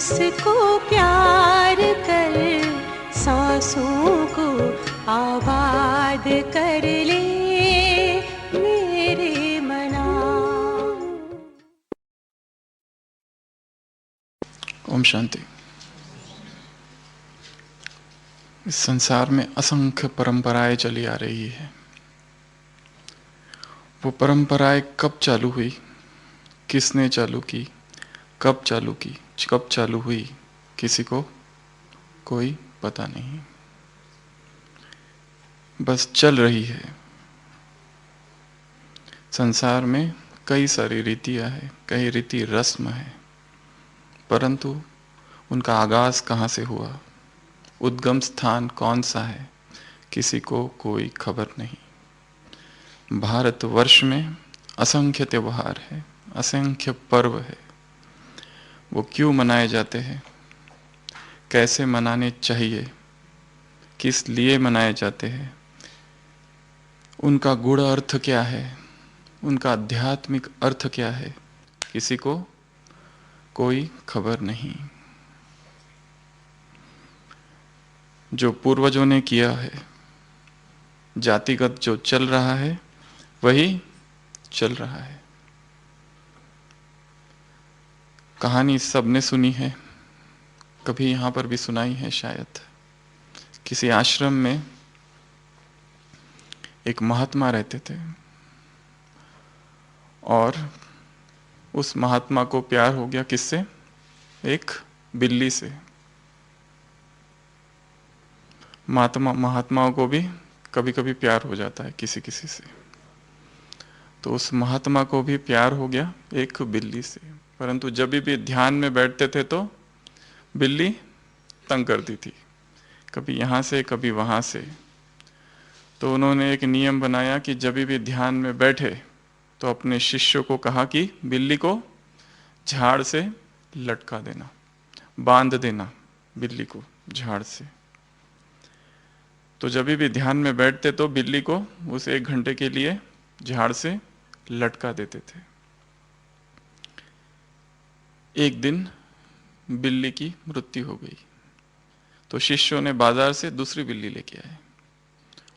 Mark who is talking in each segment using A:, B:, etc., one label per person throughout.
A: उसको प्यार कर, सांसों को आबाद कर ले मेरे मना।
B: ओम शांति। इस संसार में असंख्य परंपराएं चली आ रही है। वो परंपराएं कब चालू हुई, किसने चालू की, कब चालू की, कब चालू हुई, किसी को कोई पता नहीं। बस चल रही है। संसार में कई सारी रीतियां हैं, कई रीति रस्म है, परंतु उनका आगाज कहाँ से हुआ, उद्गम स्थान कौन सा है, किसी को कोई खबर नहीं। भारतवर्ष में असंख्य त्योहार है, असंख्य पर्व है। वो क्यों मनाए जाते हैं, कैसे मनाने चाहिए, किस लिए मनाए जाते हैं, उनका गूढ़ अर्थ क्या है, उनका आध्यात्मिक अर्थ क्या है, किसी को कोई खबर नहीं। जो पूर्वजों ने किया है, जातिगत जो चल रहा है वही चल रहा है। कहानी सबने सुनी है, कभी यहाँ पर भी सुनाई है शायद। किसी आश्रम में एक महात्मा रहते थे और उस महात्मा को प्यार हो गया किससे, एक बिल्ली से। महात्माओं को भी कभी कभी प्यार हो जाता है किसी किसी से। तो उस महात्मा को भी प्यार हो गया एक बिल्ली से, परंतु जब भी ध्यान में बैठते थे तो बिल्ली तंग करती थी, कभी यहाँ से कभी वहाँ से। तो उन्होंने एक नियम बनाया कि जब भी ध्यान में बैठे तो अपने शिष्यों को कहा कि बिल्ली को झाड़ से लटका देना, बांध देना बिल्ली को झाड़ से। तो जब भी ध्यान में बैठते तो बिल्ली को उस 1 घंटे के लिए झाड़ से लटका देते थे। एक दिन बिल्ली की मृत्यु हो गई, तो शिष्यों ने बाजार से दूसरी बिल्ली लेके आए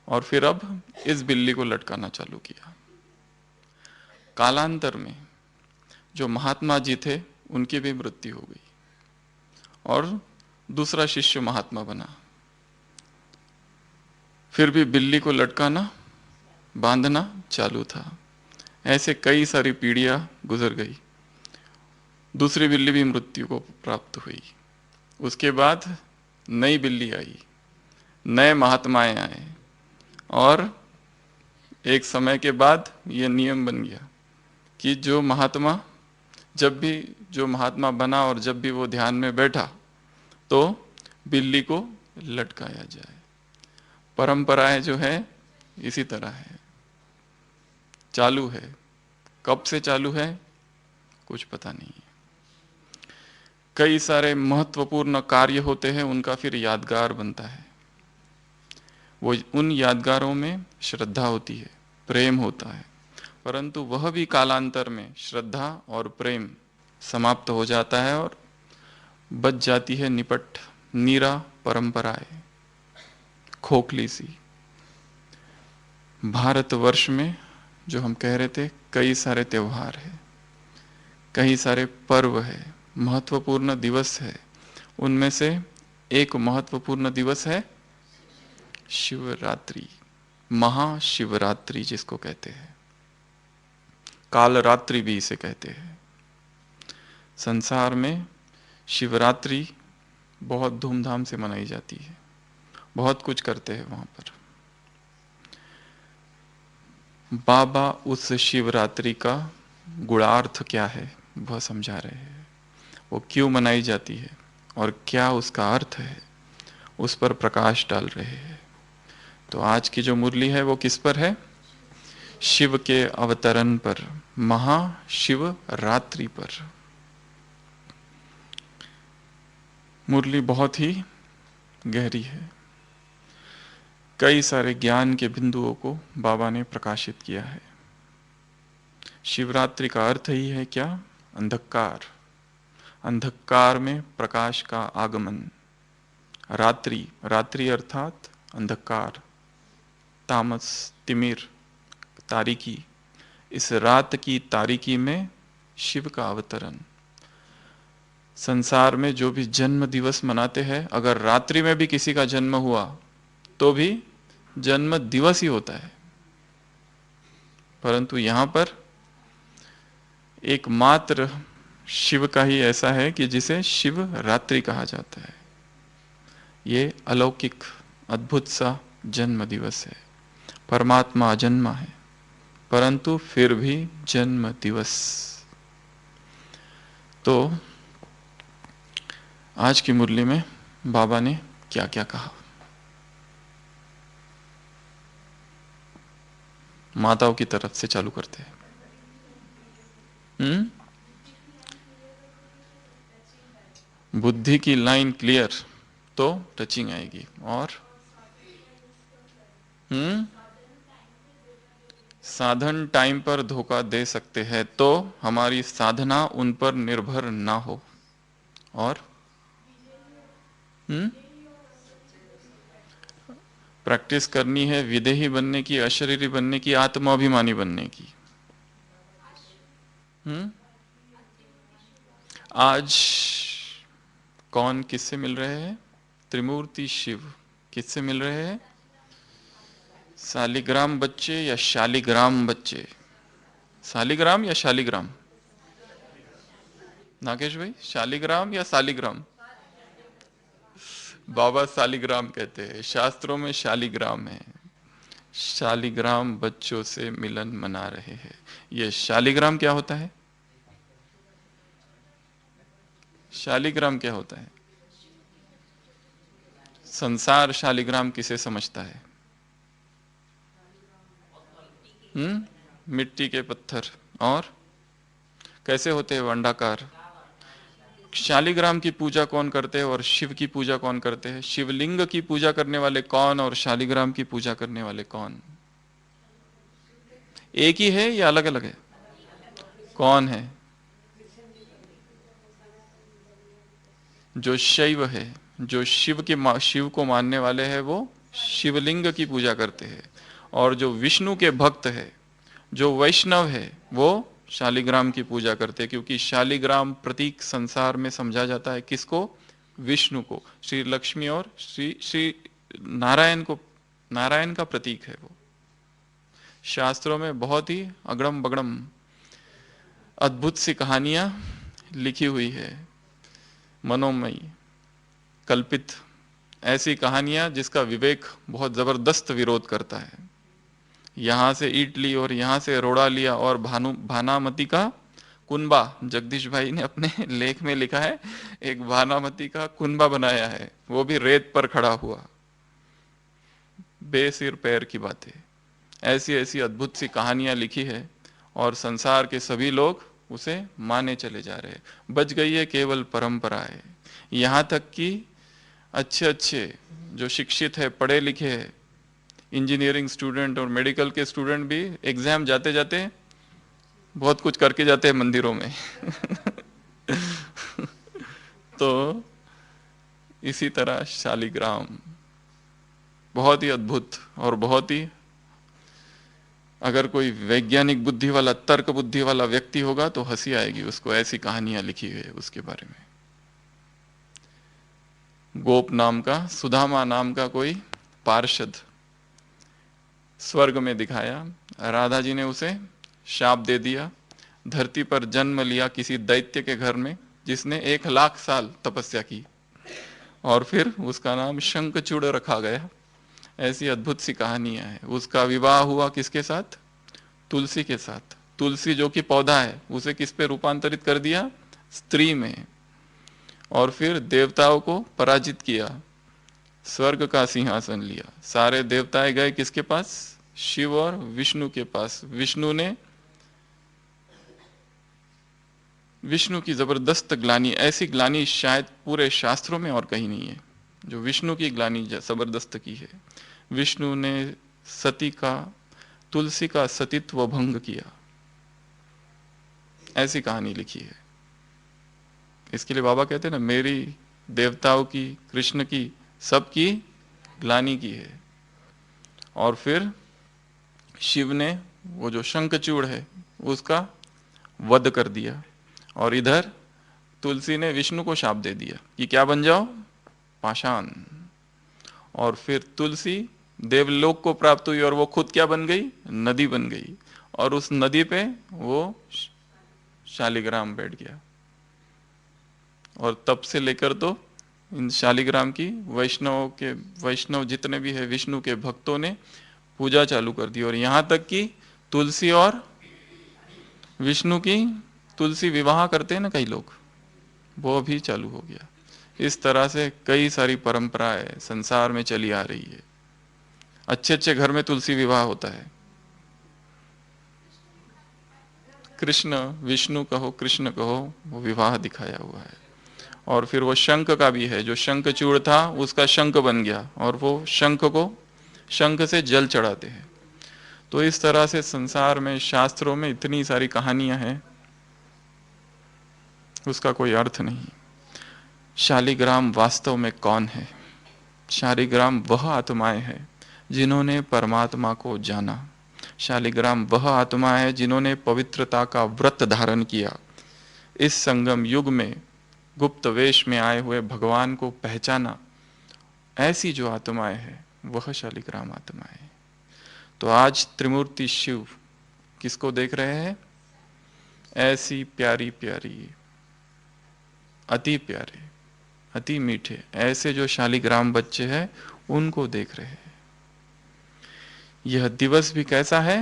B: और फिर अब इस बिल्ली को लटकाना चालू किया। कालांतर में जो महात्मा जी थे उनकी भी मृत्यु हो गई और दूसरा शिष्य महात्मा बना। फिर भी बिल्ली को लटकाना, बांधना चालू था। ऐसे कई सारी पीढ़ियां गुजर गई, दूसरी बिल्ली भी मृत्यु को प्राप्त हुई। उसके बाद नई बिल्ली आई, नए महात्माएं आए और एक समय के बाद यह नियम बन गया कि जो महात्मा बना और जब भी वो ध्यान में बैठा तो बिल्ली को लटकाया जाए। परंपराएं जो है इसी तरह है, चालू है। कब से चालू है कुछ पता नहीं है। कई सारे महत्वपूर्ण कार्य होते हैं, उनका फिर यादगार बनता है। वो उन यादगारों में श्रद्धा होती है, प्रेम होता है, परंतु वह भी कालांतर में श्रद्धा और प्रेम समाप्त हो जाता है और बच जाती है निपट नीरा परंपराएं, खोखली सी। भारतवर्ष में जो हम कह रहे थे कई सारे त्योहार है, कई सारे पर्व है, महत्वपूर्ण दिवस है। उनमें से एक महत्वपूर्ण दिवस है शिवरात्रि, महाशिवरात्रि जिसको कहते हैं, कालरात्रि भी इसे कहते हैं। संसार में शिवरात्रि बहुत धूमधाम से मनाई जाती है, बहुत कुछ करते हैं वहां पर। बाबा उस शिवरात्रि का गुणार्थ क्या है वह समझा रहे हैं, वो क्यों मनाई जाती है और क्या उसका अर्थ है, उस पर प्रकाश डाल रहे हैं। तो आज की जो मुरली है वो किस पर है, शिव के अवतरण पर, महाशिवरात्रि पर। मुरली बहुत ही गहरी है, कई सारे ज्ञान के बिंदुओं को बाबा ने प्रकाशित किया है। शिवरात्रि का अर्थ ही है क्या, अंधकार, अंधकार में प्रकाश का आगमन। रात्रि, रात्रि अर्थात अंधकार, तामस, तिमिर, तारीकी। इस रात की तारीकी में शिव का अवतरण। संसार में जो भी जन्म दिवस मनाते हैं, अगर रात्रि में भी किसी का जन्म हुआ तो भी जन्म दिवस ही होता है। परंतु यहां पर एकमात्र शिव का ही ऐसा है कि जिसे शिव रात्रि कहा जाता है। ये अलौकिक अद्भुत सा जन्म दिवस है। परमात्मा अजन्मा है, परंतु फिर भी जन्म दिवस। तो आज की मुरली में बाबा ने क्या क्या कहा। माताओं की तरफ से चालू करते हैं। बुद्धि की लाइन क्लियर तो टचिंग आएगी। और साधन टाइम पर धोखा दे सकते हैं तो हमारी साधना उन पर निर्भर ना हो। और प्रैक्टिस करनी है विदेही बनने की, अशरीरी बनने की, आत्माभिमानी बनने की। आज कौन किससे मिल रहे हैं? त्रिमूर्ति शिव किससे मिल रहे हैं? शालिग्राम बच्चे या शालिग्राम बच्चे? शालिग्राम या शालिग्राम? नागेश भाई, शालिग्राम या शालिग्राम? बाबा शालिग्राम कहते हैं, शास्त्रों में शालिग्राम है। शालिग्राम बच्चों से मिलन मना रहे हैं। ये शालिग्राम क्या होता है? शालिग्राम क्या होता है? संसार शालिग्राम किसे समझता है? मिट्टी के पत्थर। और कैसे होते हैं? अंडाकार। शालिग्राम की पूजा कौन करते हैं और शिव की पूजा कौन करते हैं? शिवलिंग की पूजा करने वाले कौन और शालिग्राम की पूजा करने वाले कौन? एक ही है या अलग अलग है? कौन है? जो शैव है, जो शिव को मानने वाले हैं, वो शिवलिंग की पूजा करते हैं। और जो विष्णु के भक्त है, जो वैष्णव है, वो शालिग्राम की पूजा करते हैं। क्योंकि शालिग्राम प्रतीक संसार में समझा जाता है किसको? विष्णु को। श्री लक्ष्मी और श्री नारायण को, नारायण का प्रतीक है वो। शास्त्रों में बहुत ही अगड़म बगड़म अद्भुत सी कहानियां लिखी हुई है, मनोमयी, कल्पित ऐसी कहानियां जिसका विवेक बहुत जबरदस्त विरोध करता है। यहां से ईट ली और यहां से रोड़ा लिया और भानामती का कुनबा, जगदीश भाई ने अपने लेख में लिखा है, एक भानामती का कुनबा बनाया है, वो भी रेत पर खड़ा हुआ। बेसिर पैर की बातें, ऐसी ऐसी अद्भुत सी कहानियां लिखी है और संसार के सभी लोग उसे माने चले जा रहे हैं। बच गई है केवल परंपराएं। यहां तक कि अच्छे अच्छे जो शिक्षित है, पढ़े लिखे है, इंजीनियरिंग स्टूडेंट और मेडिकल के स्टूडेंट भी एग्जाम जाते जाते बहुत कुछ करके जाते हैं मंदिरों में। तो इसी तरह शालिग्राम बहुत ही अद्भुत और बहुत ही, अगर कोई वैज्ञानिक बुद्धि वाला, तर्क बुद्धि वाला व्यक्ति होगा तो हंसी आएगी उसको, ऐसी कहानियां लिखी है उसके बारे में। गोप नाम का, सुदामा नाम का कोई पार्षद स्वर्ग में दिखाया, राधा जी ने उसे शाप दे दिया, धरती पर जन्म लिया किसी दैत्य के घर में जिसने 1,00,000 साल तपस्या की, और फिर उसका नाम शंखचूड़ रखा गया। ऐसी अद्भुत सी कहानियां हैं। उसका विवाह हुआ किसके साथ? तुलसी के साथ। तुलसी जो कि पौधा है, उसे किस पे रूपांतरित कर दिया? स्त्री में। और फिर देवताओं को पराजित किया, स्वर्ग का सिंहासन लिया। सारे देवताएं गए किसके पास? शिव और विष्णु के पास। विष्णु की जबरदस्त ग्लानि, ऐसी ग्लानि शायद पूरे शास्त्रों में और कहीं नहीं है जो विष्णु की ग्लानि जबरदस्त की है। विष्णु ने सती का, तुलसी का सतीत्व भंग किया, ऐसी कहानी लिखी है। इसके लिए बाबा कहते हैं ना, मेरी, देवताओं की, कृष्ण की, सबकी ग्लानि की है। और फिर शिव ने वो जो शंखचूड़ है उसका वध कर दिया, और इधर तुलसी ने विष्णु को शाप दे दिया कि क्या बन जाओ, पाषाण। और फिर तुलसी देवलोक को प्राप्त हुई और वो खुद क्या बन गई, नदी बन गई, और उस नदी पे वो शालिग्राम बैठ गया। और तब से लेकर तो इन शालिग्राम की वैष्णव जितने भी है विष्णु के भक्तों ने पूजा चालू कर दी। और यहाँ तक कि तुलसी और विष्णु की, तुलसी विवाह करते हैं ना कई लोग, वो भी चालू हो गया। इस तरह से कई सारी परंपराएं संसार में चली आ रही है। अच्छे अच्छे घर में तुलसी विवाह होता है। कृष्ण विष्णु कहो, कृष्ण कहो, वो विवाह दिखाया हुआ है। और फिर वो शंख का भी है, जो शंखचूड़ था उसका शंख बन गया, और वो शंख को, शंख से जल चढ़ाते हैं। तो इस तरह से संसार में, शास्त्रों में इतनी सारी कहानियां हैं, उसका कोई अर्थ नहीं। शालिग्राम वास्तव में कौन है? शालिग्राम वह आत्माएं हैं जिन्होंने परमात्मा को जाना। शालिग्राम वह आत्मा है जिन्होंने पवित्रता का व्रत धारण किया। इस संगम युग में गुप्त वेश में आए हुए भगवान को पहचाना। ऐसी जो आत्माएं हैं वह शालिग्राम आत्माएं। तो आज त्रिमूर्ति शिव किसको देख रहे हैं? ऐसी प्यारी प्यारी, अति प्यारे, अति मीठे, ऐसे जो शालिग्राम बच्चे हैं उनको देख रहे हैं। यह दिवस भी कैसा है?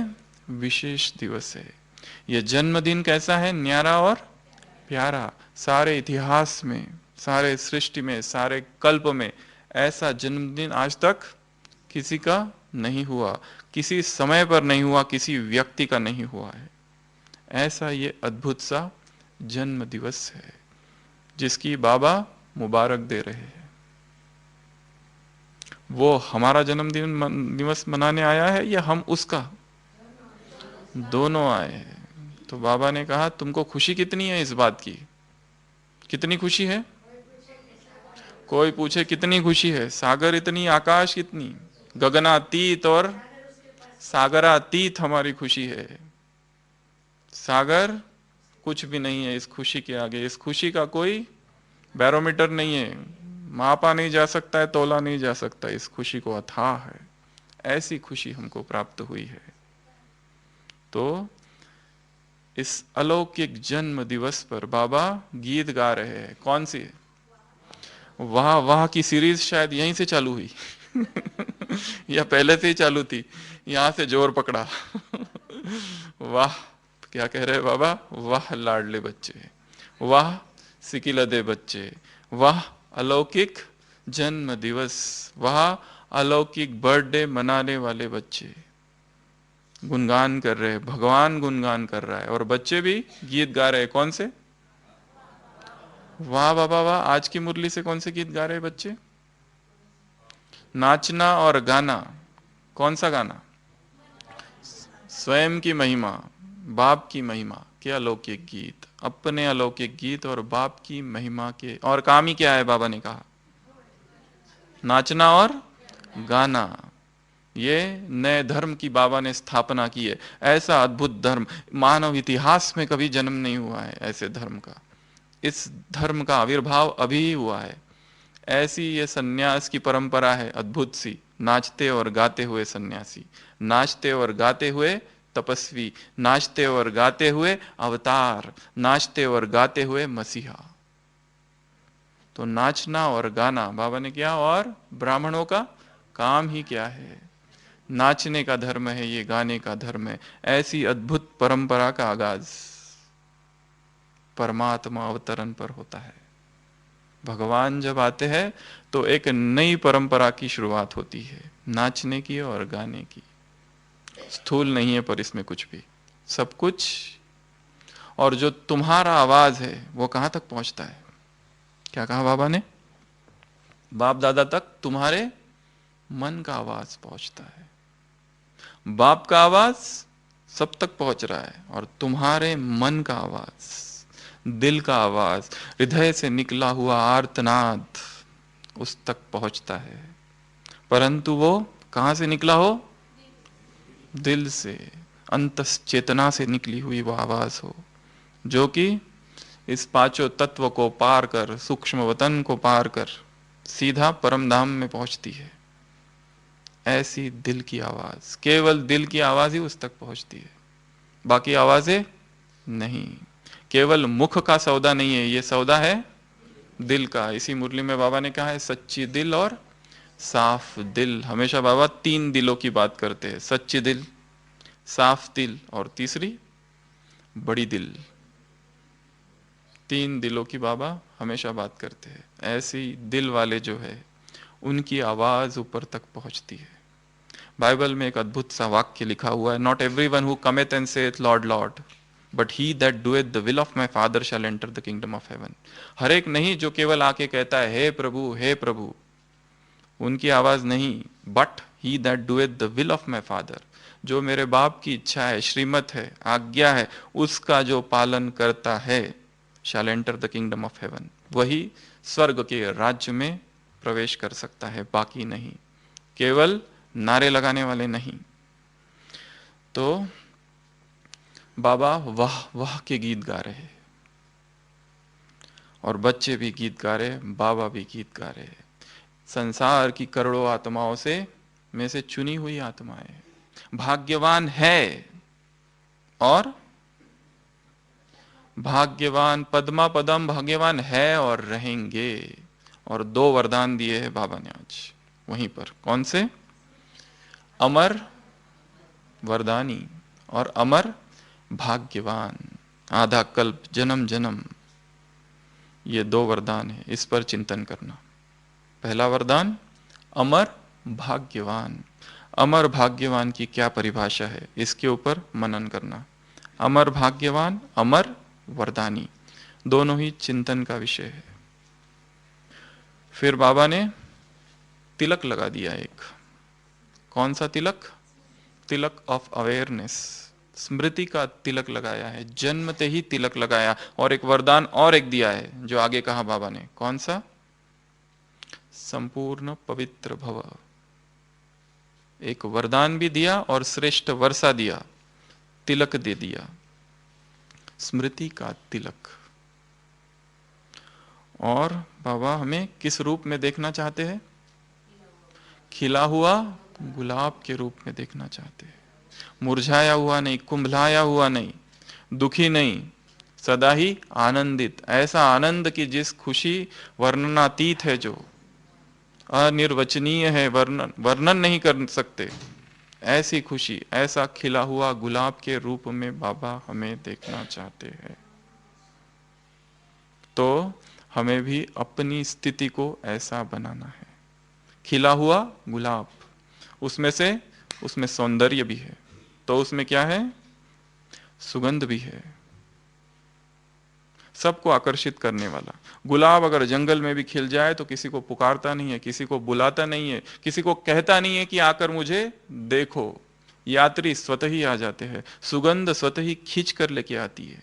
B: विशेष दिवस है। यह जन्मदिन कैसा है? न्यारा और प्यारा। सारे इतिहास में, सारे सृष्टि में, सारे कल्प में ऐसा जन्मदिन आज तक किसी का नहीं हुआ, किसी समय पर नहीं हुआ, किसी व्यक्ति का नहीं हुआ है। ऐसा ये अद्भुत सा जन्म दिवस है जिसकी बाबा मुबारक दे रहे हैं। वो हमारा जन्मदिन दिवस मनाने आया है या हम उसका? दोनों आए हैं। तो बाबा ने कहा तुमको खुशी कितनी है इस बात की? कितनी खुशी है? कोई पूछे कितनी खुशी है? सागर इतनी, आकाश कितनी, गगनातीत और सागरातीत हमारी खुशी है। सागर कुछ भी नहीं है इस खुशी के आगे। इस खुशी का कोई बैरोमीटर नहीं है, मापा नहीं जा सकता है, तोला नहीं जा सकता। इस खुशी को अथाह है। ऐसी खुशी हमको प्राप्त हुई है। तो इस अलौकिक जन्म दिवस पर बाबा गीत गा रहे हैं। कौन सी? वाह वाह की सीरीज शायद यहीं से चालू हुई या पहले से ही चालू थी, यहां से जोर पकड़ा वाह, क्या कह रहे बाबा? वाह लाडले बच्चे, वाह सिकिलदे बच्चे, वाह अलौकिक जन्म दिवस, वाह अलौकिक बर्थडे मनाने वाले बच्चे। गुणगान कर रहे, भगवान गुणगान कर रहा है और बच्चे भी गीत गा रहे। कौन से? वाह बाबा वाह। आज की मुरली से कौन से गीत गा रहे बच्चे? नाचना और गाना। कौन सा गाना? स्वयं की महिमा, बाप की महिमा के अलौकिक गीत, अपने अलौकिक गीत और बाप की महिमा के। और काम ही क्या है? बाबा ने कहा नाचना और गाना। ये नए धर्म की बाबा ने स्थापना की है। ऐसा अद्भुत धर्म मानव इतिहास में कभी जन्म नहीं हुआ है ऐसे धर्म का। इस धर्म का आविर्भाव अभी ही हुआ है। ऐसी ये सन्यास की परंपरा है अद्भुत सी। नाचते और गाते हुए सन्यासी, नाचते और गाते हुए तपस्वी, नाचते और गाते हुए अवतार, नाचते और गाते हुए मसीहा। तो नाचना और गाना बाबा ने किया। और ब्राह्मणों का काम ही क्या है? नाचने का धर्म है ये, गाने का धर्म है। ऐसी अद्भुत परंपरा का आगाज परमात्मा अवतरण पर होता है। भगवान जब आते हैं तो एक नई परंपरा की शुरुआत होती है, नाचने की और गाने की। स्थूल नहीं है पर इसमें कुछ भी, सब कुछ। और जो तुम्हारा आवाज है वो कहां तक पहुंचता है? क्या कहा बाबा ने? बाप दादा तक तुम्हारे मन का आवाज पहुंचता है। बाप का आवाज सब तक पहुंच रहा है और तुम्हारे मन का आवाज दिल का आवाज, हृदय से निकला हुआ आर्तनाद उस तक पहुंचता है, परंतु वो कहां से निकला हो? दिल से, अंतस चेतना से निकली हुई वो आवाज हो, जो कि इस पांचों तत्व को पार कर, सूक्ष्म वतन को पार कर सीधा परम धाम में पहुंचती है। ऐसी दिल की आवाज, केवल दिल की आवाज ही उस तक पहुंचती है, बाकी आवाजें नहीं। केवल मुख का सौदा नहीं है, ये सौदा है दिल का। इसी मुरली में बाबा ने कहा है सच्ची दिल और साफ दिल। हमेशा बाबा तीन दिलों की बात करते हैं, सच्ची दिल, साफ दिल और तीसरी बड़ी दिल। तीन दिलों की बाबा हमेशा बात करते हैं। ऐसी दिल वाले जो है उनकी आवाज ऊपर तक पहुंचती है। बाइबल में एक अद्भुत सा वाक्य लिखा हुआ है, not every one who cometh and saith Lord Lord but he that doeth the will of my Father shall enter the kingdom of heaven. हर एक नहीं जो केवल आके कहता है हे प्रभु हे प्रभु, उनकी आवाज नहीं, but he that doeth the will of my Father, जो मेरे बाप की इच्छा है, श्रीमत है, आज्ञा है, उसका जो पालन करता है, shall enter the kingdom of heaven, वही स्वर्ग के राज्य में प्रवेश कर सकता है, बाकी नहीं। केवल नारे लगाने वाले नहीं। तो बाबा वाह वाह के गीत गा रहे, और बच्चे भी गीत गा रहे, बाबा भी गीत गा रहे। संसार की करोड़ों आत्माओं से में से चुनी हुई आत्माएं भाग्यवान है, और भाग्यवान पद्मा पदम भाग्यवान है और रहेंगे। और दो वरदान दिए हैं बाबा ने आज वहीं पर। कौन से? अमर वरदानी और अमर भाग्यवान, आधा कल्प, जन्म जन्म, ये दो वरदान है। इस पर चिंतन करना। पहला वरदान अमर भाग्यवान। अमर भाग्यवान की क्या परिभाषा है, इसके ऊपर मनन करना। अमर भाग्यवान, अमर वरदानी, दोनों ही चिंतन का विषय है। फिर बाबा ने तिलक लगा दिया एक। कौन सा तिलक? तिलक ऑफ अवेयरनेस, स्मृति का तिलक लगाया है, जन्मते ही तिलक लगाया। और एक वरदान और एक दिया है, जो आगे कहा बाबा ने। कौन सा? संपूर्ण पवित्र भव। एक वरदान भी दिया और श्रेष्ठ वर्षा दिया, तिलक दे दिया, स्मृति का तिलक। और बाबा हमें किस रूप में देखना चाहते हैं? खिला हुआ गुलाब के रूप में देखना चाहते हैं। मुरझाया हुआ नहीं, कुंभलाया हुआ नहीं, दुखी नहीं, सदा ही आनंदित। ऐसा आनंद की जिस खुशी वर्णनातीत है, जो अनिर्वचनीय है, वर्णन नहीं कर सकते, ऐसी खुशी, ऐसा खिला हुआ गुलाब के रूप में बाबा हमें देखना चाहते हैं। तो हमें भी अपनी स्थिति को ऐसा बनाना है, खिला हुआ गुलाब। उसमें सौंदर्य भी है, तो उसमें क्या है? सुगंध भी है, सबको आकर्षित करने वाला। गुलाब अगर जंगल में भी खिल जाए तो किसी को पुकारता नहीं है, किसी को बुलाता नहीं है, किसी को कहता नहीं है कि आकर मुझे देखो। यात्री स्वतः ही आ जाते हैं, सुगंध स्वतः ही खींच कर लेके आती है।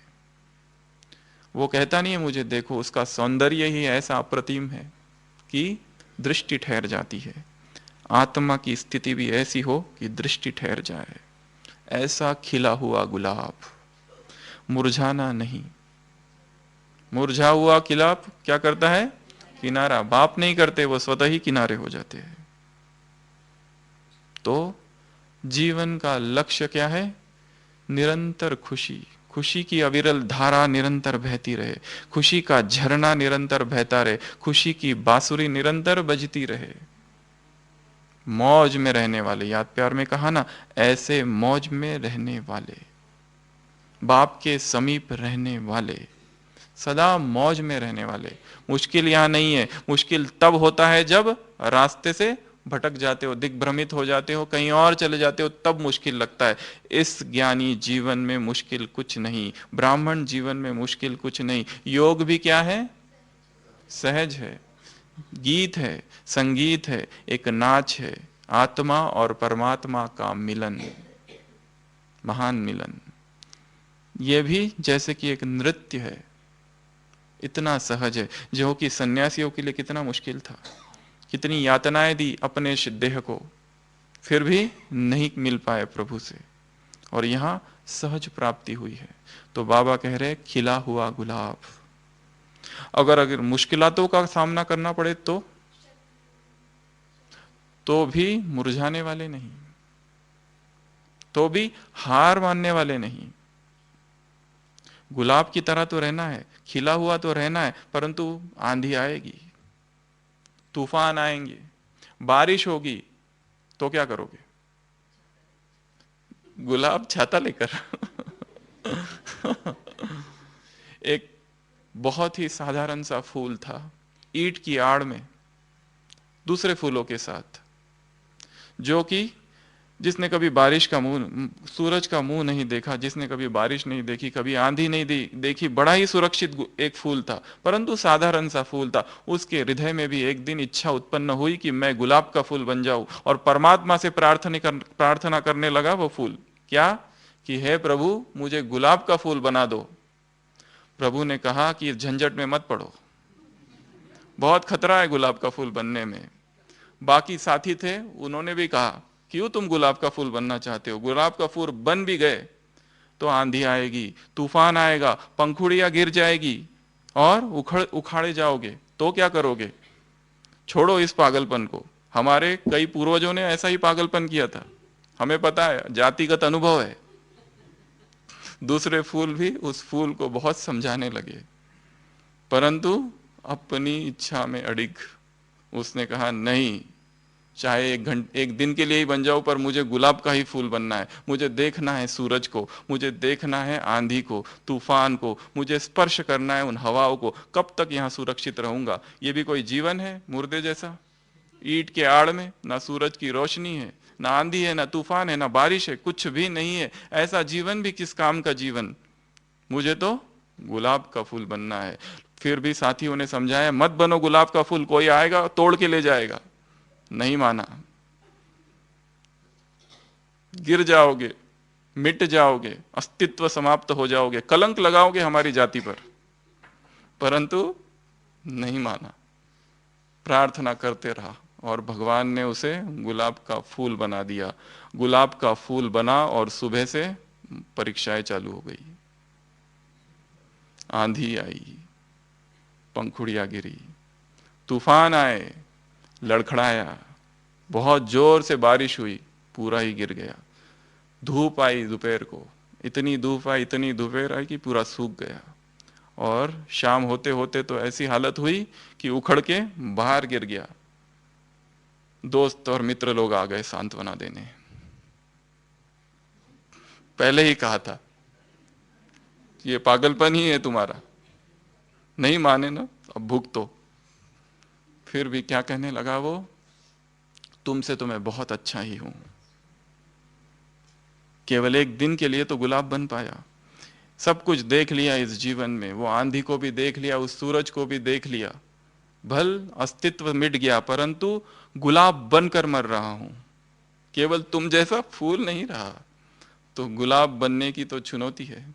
B: वो कहता नहीं है मुझे देखो, उसका सौंदर्य ही ऐसा अप्रतिम है कि दृष्टि ठहर जाती है। आत्मा की स्थिति भी ऐसी हो कि दृष्टि ठहर जाए। ऐसा खिला हुआ गुलाब, मुरझाना नहीं। मुरझा हुआ गुलाब क्या करता है? किनारा। बाप नहीं करते, वो स्वतः ही किनारे हो जाते हैं। तो जीवन का लक्ष्य क्या है? निरंतर खुशी, खुशी की अविरल धारा निरंतर बहती रहे, खुशी का झरना निरंतर बहता रहे, खुशी की बांसुरी निरंतर बजती रहे। मौज में रहने वाले, याद प्यार में कहा ना, ऐसे मौज में रहने वाले, बाप के समीप रहने वाले, सदा मौज में रहने वाले। मुश्किल यहां नहीं है। मुश्किल तब होता है जब रास्ते से भटक जाते हो, दिग्भ्रमित हो जाते हो, कहीं और चले जाते हो, तब मुश्किल लगता है। इस ज्ञानी जीवन में मुश्किल कुछ नहीं, ब्राह्मण जीवन में मुश्किल कुछ नहीं। योग भी क्या है? सहज है, गीत है, संगीत है, एक नाच है, आत्मा और परमात्मा का मिलन, महान मिलन। यह भी जैसे कि एक नृत्य है, इतना सहज है, जो कि सन्यासियों के लिए कितना मुश्किल था, कितनी यातनाएं दी अपने देह को, फिर भी नहीं मिल पाए प्रभु से, और यहां सहज प्राप्ति हुई है। तो बाबा कह रहे खिला हुआ गुलाब। अगर अगर मुश्किलातों का सामना करना पड़े तो भी मुरझाने वाले नहीं, तो भी हार मानने वाले नहीं। गुलाब की तरह तो रहना है, खिला हुआ तो रहना है, परंतु आंधी आएगी, तूफान आएंगे, बारिश होगी, तो क्या करोगे? गुलाब छाता लेकर एक बहुत ही साधारण सा फूल था, ईंट की आड़ में दूसरे फूलों के साथ, जो कि जिसने कभी बारिश का मुंह, सूरज का मुंह नहीं देखा, जिसने कभी बारिश नहीं देखी, कभी आंधी नहीं देखी, बड़ा ही सुरक्षित एक फूल था, परंतु साधारण सा फूल था। उसके हृदय में भी एक दिन इच्छा उत्पन्न हुई कि मैं गुलाब का फूल बन जाऊं, और परमात्मा से प्रार्थना करने लगा वो फूल, क्या कि हे प्रभु मुझे गुलाब का फूल बना दो। प्रभु ने कहा कि इस झंझट में मत पड़ो, बहुत खतरा है गुलाब का फूल बनने में। बाकी साथी थे, उन्होंने भी कहा क्यों तुम गुलाब का फूल बनना चाहते हो, गुलाब का फूल बन भी गए तो आंधी आएगी, तूफान आएगा, पंखुड़ियां गिर जाएगी और उखाड़े जाओगे, तो क्या करोगे? छोड़ो इस पागलपन को। हमारे कई पूर्वजों ने ऐसा ही पागलपन किया था, हमें पता है, जातिगत अनुभव है। दूसरे फूल भी उस फूल को बहुत समझाने लगे, परंतु अपनी इच्छा में अड़िग उसने कहा नहीं, चाहे एक दिन के लिए ही बन जाओ, पर मुझे गुलाब का ही फूल बनना है। मुझे देखना है सूरज को, मुझे देखना है आंधी को, तूफान को, मुझे स्पर्श करना है उन हवाओं को। कब तक यहाँ सुरक्षित रहूंगा? ये भी कोई जीवन है? मुर्दे जैसा, ईंट के आड़ में, ना सूरज की रोशनी है, ना आंधी है, ना तूफान है, ना बारिश है, कुछ भी नहीं है। ऐसा जीवन भी किस काम का जीवन? मुझे तो गुलाब का फूल बनना है। फिर भी साथियों ने समझाया मत बनो गुलाब का फूल, कोई आएगा तोड़ के ले जाएगा। नहीं माना, गिर जाओगे, मिट जाओगे, अस्तित्व समाप्त हो जाओगे, कलंक लगाओगे हमारी जाति पर। परंतु नहीं माना, प्रार्थना करते रहा, और भगवान ने उसे गुलाब का फूल बना दिया। गुलाब का फूल बना और सुबह से परीक्षाएं चालू हो गई। आंधी आई, पंखुड़ियां गिरी, तूफान आए, लड़खड़ाया, बहुत जोर से बारिश हुई, पूरा ही गिर गया। धूप आई दोपहर को, इतनी धूप आई, इतनी दोपहर आई कि पूरा सूख गया, और शाम होते होते तो ऐसी हालत हुई कि उखड़ के बाहर गिर गया। दोस्त और मित्र लोग आ गए सांत्वना देने। पहले ही कहा था ये पागलपन ही है तुम्हारा, नहीं माने ना, अब भुगतो। फिर भी क्या कहने लगा वो, तुमसे तो मैं बहुत अच्छा ही हूं। केवल एक दिन के लिए तो गुलाब बन पाया, सब कुछ देख लिया इस जीवन में, वो आंधी को भी देख लिया, उस सूरज को भी देख लिया, भल अस्तित्व मिट गया, परंतु गुलाब बनकर मर रहा हूं। केवल तुम जैसा फूल नहीं रहा, तो गुलाब बनने की तो चुनौती है।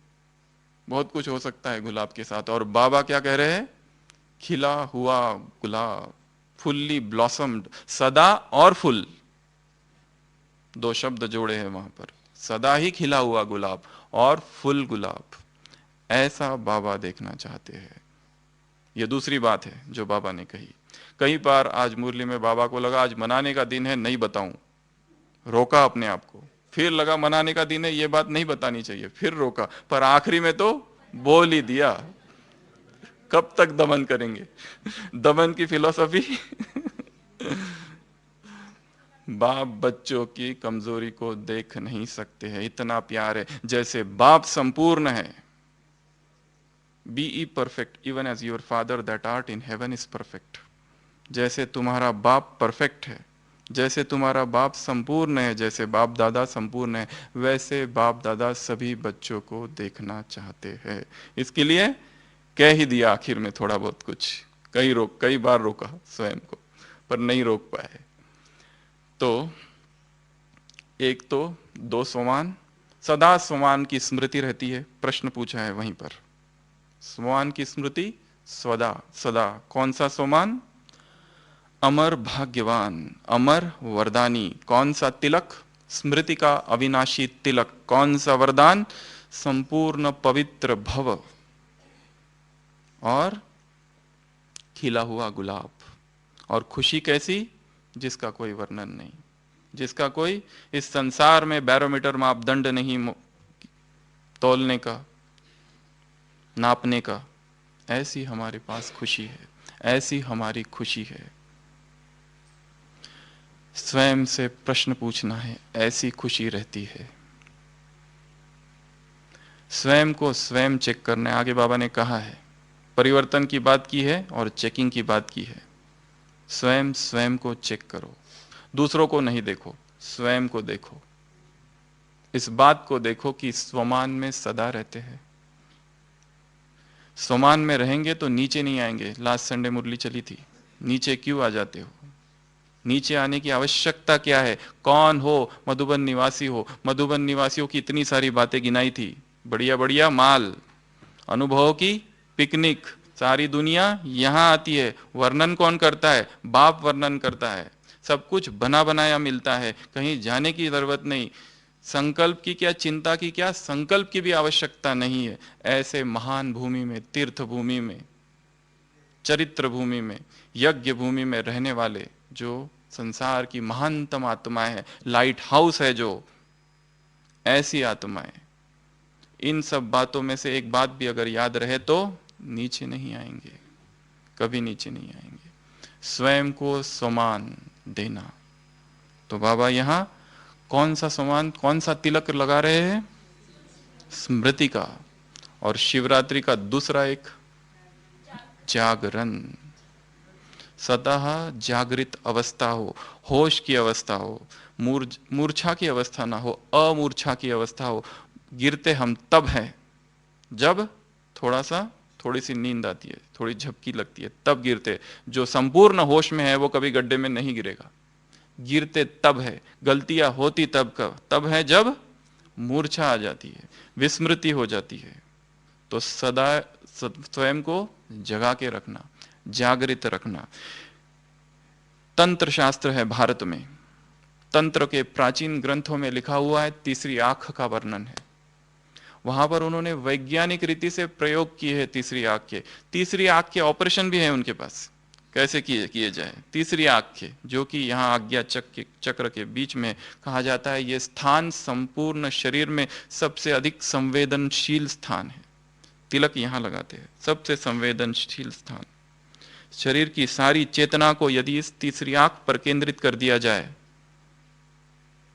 B: बहुत कुछ हो सकता है गुलाब के साथ। और बाबा क्या कह रहे हैं? खिला हुआ गुलाब, फुल्ली ब्लॉसम्ड, सदा और फुल, दो शब्द जोड़े हैं वहां पर, सदा ही खिला हुआ गुलाब और फुल गुलाब, ऐसा बाबा देखना चाहते हैं। यह दूसरी बात है जो बाबा ने कही। कई बार आज मुरली में बाबा को लगा आज मनाने का दिन है, नहीं बताऊं, रोका अपने आप को, फिर लगा मनाने का दिन है, ये बात नहीं बतानी चाहिए, फिर रोका, पर आखिरी में तो बोल ही दिया। कब तक दमन करेंगे? दमन की फिलॉसफी बाप बच्चों की कमजोरी को देख नहीं सकते हैं, इतना प्यार है। जैसे बाप संपूर्ण है, be ye perfect even as your father that art in heaven is perfect. जैसे तुम्हारा बाप परफेक्ट है, जैसे तुम्हारा बाप संपूर्ण है, जैसे बाप दादा संपूर्ण है, वैसे बाप दादा सभी बच्चों को देखना चाहते हैं। इसके लिए कह ही दिया आखिर में थोड़ा बहुत कुछ, कई बार रोका स्वयं को, पर नहीं रोक पाए। तो एक तो दो सोमान, सदा सोमान की स्मृति रहती है, प्रश्न पूछा है वहीं पर, सोमान की स्मृति सदा सदा। कौन सा सोमान? अमर भाग्यवान, अमर वरदानी। कौन सा तिलक? स्मृति का अविनाशी तिलक। कौन सा वरदान? संपूर्ण पवित्र भव और खिला हुआ गुलाब। और खुशी कैसी? जिसका कोई वर्णन नहीं, जिसका कोई इस संसार में बैरोमीटर मापदंड नहीं तोलने का, नापने का। ऐसी हमारे पास खुशी है, ऐसी हमारी खुशी है। स्वयं से प्रश्न पूछना है, ऐसी खुशी रहती है। स्वयं को स्वयं चेक करना है। आगे बाबा ने कहा है, परिवर्तन की बात की है और चेकिंग की बात की है। स्वयं स्वयं को चेक करो, दूसरों को नहीं देखो, स्वयं को देखो। इस बात को देखो कि स्वमान में सदा रहते हैं। स्वमान में रहेंगे तो नीचे नहीं आएंगे। लास्ट संडे मुरली चली थी, नीचे क्यों आ जाते हो? नीचे आने की आवश्यकता क्या है? कौन हो? मधुबन निवासी हो। मधुबन निवासियों की इतनी सारी बातें गिनाई थी, बढ़िया बढ़िया माल, अनुभव की पिकनिक, सारी दुनिया यहां आती है। वर्णन कौन करता है? बाप वर्णन करता है। सब कुछ बना बनाया मिलता है, कहीं जाने की जरूरत नहीं। संकल्प की क्या, चिंता की क्या, संकल्प की भी आवश्यकता नहीं है। ऐसे महान भूमि में, तीर्थ भूमि में, चरित्र भूमि में, यज्ञ भूमि में रहने वाले जो संसार की महानतम आत्माएं हैं, लाइट हाउस है जो, ऐसी आत्माएं, इन सब बातों में से एक बात भी अगर याद रहे तो नीचे नहीं आएंगे, कभी नीचे नहीं आएंगे। स्वयं को समान देना। तो बाबा यहां कौन सा समान, कौन सा तिलक लगा रहे हैं? स्मृति का। और शिवरात्रि का दूसरा एक जागरण। सदा जागृत अवस्था हो, होश की अवस्था हो, मूर्छा की अवस्था ना हो, अमूर्छा की अवस्था हो। गिरते हम तब हैं जब थोड़ी सी नींद आती है, थोड़ी झपकी लगती है, तब गिरते। जो संपूर्ण होश में है वो कभी गड्ढे में नहीं गिरेगा। गिरते तब है, गलतियां होती तब है जब मूर्छा आ जाती है, विस्मृति हो जाती है। तो सदा स्वयं को जगा के रखना, जागृत रखना। तंत्र शास्त्र है भारत में, तंत्र के प्राचीन ग्रंथों में लिखा हुआ है, तीसरी आंख का वर्णन है। वहां पर उन्होंने वैज्ञानिक रीति से प्रयोग किए हैं तीसरी आंख के। तीसरी आंख के ऑपरेशन भी है उनके पास, कैसे किए जाए तीसरी आंख के, जो कि यहाँ आज्ञा चक्र के बीच में कहा जाता है। ये स्थान संपूर्ण शरीर में सबसे अधिक संवेदनशील स्थान है। तिलक यहाँ लगाते हैं, सबसे संवेदनशील स्थान। शरीर की सारी चेतना को यदि इस तीसरी आंख पर केंद्रित कर दिया जाए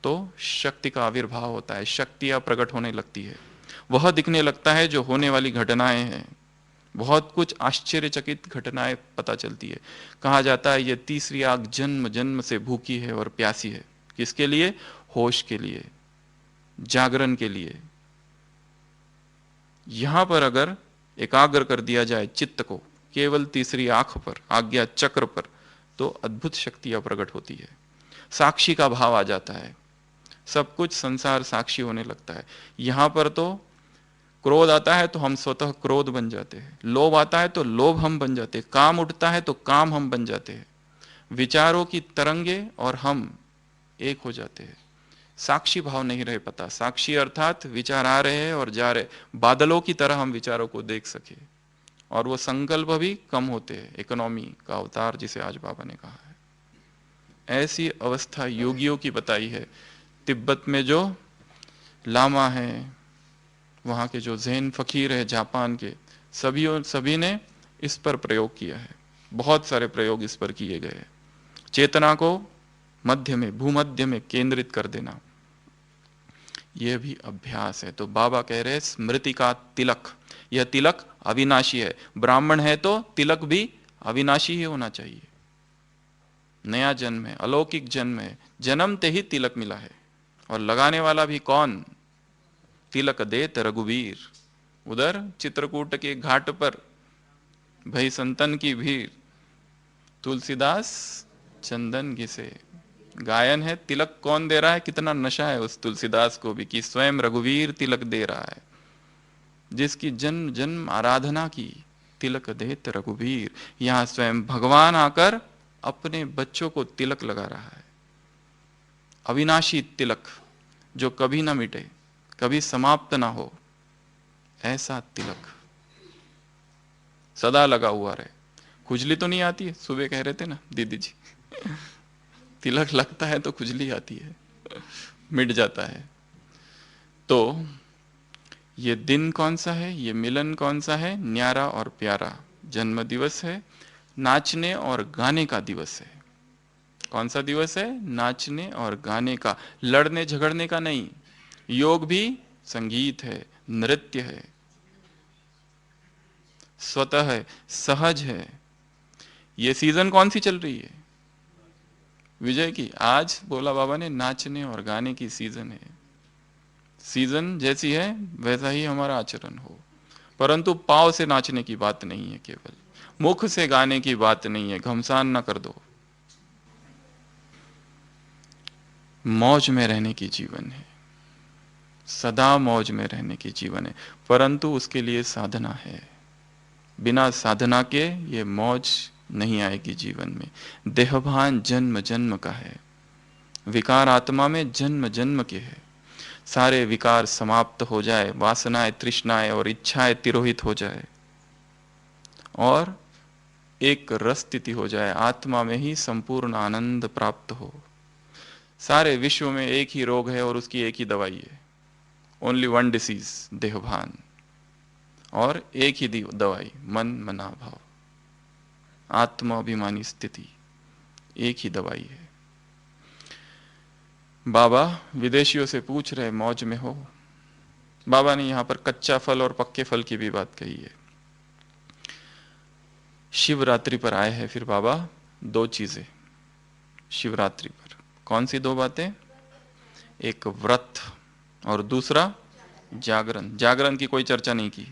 B: तो शक्ति का आविर्भाव होता है, शक्तियां प्रकट होने लगती है। वह दिखने लगता है जो होने वाली घटनाएं हैं। बहुत कुछ आश्चर्यचकित घटनाएं पता चलती है। कहा जाता है ये तीसरी आंख जन्म जन्म से भूखी है और प्यासी है। किसके लिए? होश के लिए, जागरण के लिए। यहां पर अगर एकाग्र कर दिया जाए चित्त को केवल तीसरी आंख पर, आज्ञा चक्र पर, तो अद्भुत शक्तियां प्रकट होती है। साक्षी का भाव आ जाता है, सब कुछ संसार साक्षी होने लगता है। यहां पर तो क्रोध आता है तो हम स्वतः क्रोध बन जाते हैं, लोभ आता है तो लोभ हम बन जाते हैं, काम उठता है तो काम हम बन जाते हैं। विचारों की तरंगे और हम एक हो जाते हैं। साक्षी भाव नहीं रह पाता। साक्षी अर्थात विचार आ रहे हैं और जा रहे, बादलों की तरह हम विचारों को देख सके। और वो संकल्प भी कम होते हैं। इकोनॉमी का अवतार जिसे आज बाबा ने कहा है, ऐसी अवस्था योगियों की बताई है। तिब्बत में जो लामा है, वहाँ के जो ज़ैन फकीर है जापान के, सभी ने इस पर प्रयोग किया है। बहुत सारे प्रयोग इस पर किए गए। चेतना को मध्य में, भूमध्य में केंद्रित कर देना, यह भी अभ्यास है। तो बाबा कह रहे हैं स्मृति का तिलक, यह तिलक अविनाशी है। ब्राह्मण है तो तिलक भी अविनाशी ही होना चाहिए। नया जन्म है, अलौकिक जन्म है, जन्मते ही तिलक मिला है। और लगाने वाला भी कौन? तिलक देत रघुवीर। उधर चित्रकूट के घाट पर भई संतन की भीड़, तुलसीदास चंदन घिसे। गायन है, तिलक कौन दे रहा है? कितना नशा है उस तुलसीदास को भी कि स्वयं रघुवीर तिलक दे रहा है, जिसकी जन्म जन्म आराधना की, तिलक देत रघुवीर। यहां स्वयं भगवान आकर अपने बच्चों को तिलक लगा रहा है। अविनाशी तिलक जो कभी ना मिटे, कभी समाप्त ना हो, ऐसा तिलक सदा लगा हुआ रहे। खुजली तो नहीं आती है, सुबह कह रहे थे ना दीदी जी, तिलक लगता है तो खुजली आती है, मिट जाता है। तो ये दिन कौन सा है, ये मिलन कौन सा है, न्यारा और प्यारा जन्म दिवस है, नाचने और गाने का दिवस है। कौन सा दिवस है, नाचने और गाने का, लड़ने झगड़ने का नहीं। योग भी संगीत है, नृत्य है, स्वतः है, सहज है। ये सीजन कौन सी चल रही है, विजय की। आज बोला बाबा ने नाचने और गाने की सीजन है। सीजन जैसी है वैसा ही हमारा आचरण हो, परंतु पाव से नाचने की बात नहीं है, केवल मुख से गाने की बात नहीं है। घमसान ना कर दो। मौज में रहने की जीवन है, सदा मौज में रहने की जीवन है, परंतु उसके लिए साधना है। बिना साधना के ये मौज नहीं आएगी जीवन में। देहभान जन्म जन्म का है, विकार आत्मा में जन्म जन्म के है। सारे विकार समाप्त हो जाए, वासनाएं, तृष्णाएं और इच्छाएं तिरोहित हो जाए और एक रस स्थिति हो जाए, आत्मा में ही संपूर्ण आनंद प्राप्त हो। सारे विश्व में एक ही रोग है और उसकी एक ही दवाई है, ओनली वन डिसीज, देहभान। और एक ही दवाई, मन मना भाव, आत्माभिमानी स्थिति, एक ही दवाई है। बाबा विदेशियों से पूछ रहे मौज में हो। बाबा ने यहां पर कच्चा फल और पक्के फल की भी बात कही है। शिवरात्रि पर आए हैं फिर बाबा दो चीजें शिवरात्रि पर। कौन सी दो बातें, एक व्रत और दूसरा जागरण। जागरण की कोई चर्चा नहीं की,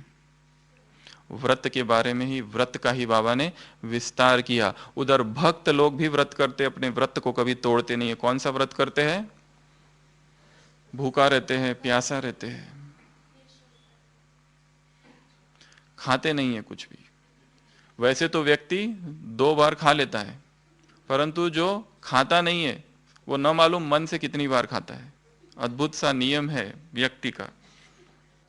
B: व्रत के बारे में ही, व्रत का ही बाबा ने विस्तार किया। उधर भक्त लोग भी व्रत करते, अपने व्रत को कभी तोड़ते नहीं है। कौन सा व्रत करते हैं, भूखा रहते हैं, प्यासा रहते हैं, खाते नहीं है कुछ भी। वैसे तो व्यक्ति 2 बार खा लेता है, परंतु जो खाता नहीं है वो न मालूम मन से कितनी बार खाता है। अद्भुत सा नियम है व्यक्ति का।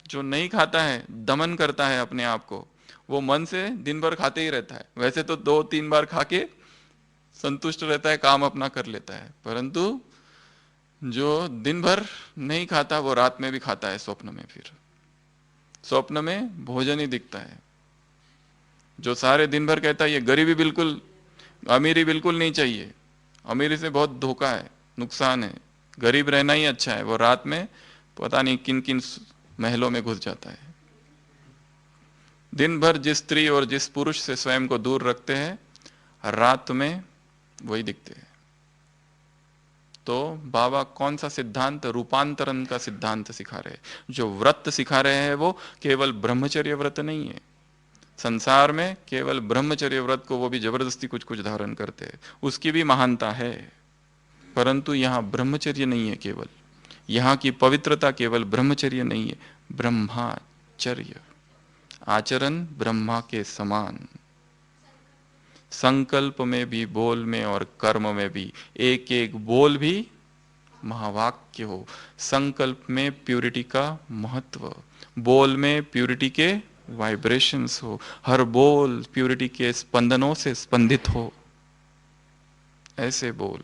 B: जो नहीं खाता है, दमन करता है अपने आप को, वो मन से दिन भर खाते ही रहता है। वैसे तो 2-3 बार खा के संतुष्ट रहता है, काम अपना कर लेता है, परंतु जो दिन भर नहीं खाता वो रात में भी खाता है, स्वप्न में। फिर स्वप्न में भोजन ही दिखता है। जो सारे दिन भर कहता है ये गरीबी बिल्कुल, अमीरी बिल्कुल नहीं चाहिए, अमीरी से बहुत धोखा है, नुकसान है, गरीब रहना ही अच्छा है, वो रात में पता नहीं किन किन महलों में घुस जाता है। दिन भर जिस स्त्री और जिस पुरुष से स्वयं को दूर रखते हैं, रात में वही दिखते हैं। तो बाबा कौन सा सिद्धांत, रूपांतरण का सिद्धांत सिखा रहे हैं। जो व्रत सिखा रहे हैं वो केवल ब्रह्मचर्य व्रत नहीं है। संसार में केवल ब्रह्मचर्य व्रत को वो भी जबरदस्ती कुछ कुछ धारण करते हैं, उसकी भी महानता है, परंतु यहाँ ब्रह्मचर्य नहीं है केवल। यहाँ की पवित्रता केवल ब्रह्मचर्य नहीं है, ब्रह्माचर्य, आचरण ब्रह्मा के समान। संकल्प में भी, बोल में और कर्म में भी, एक एक बोल भी महावाक्य हो। संकल्प में प्यूरिटी का महत्व, बोल में प्यूरिटी के वाइब्रेशंस हो, हर बोल प्यूरिटी के स्पंदनों से स्पंदित हो। ऐसे बोल,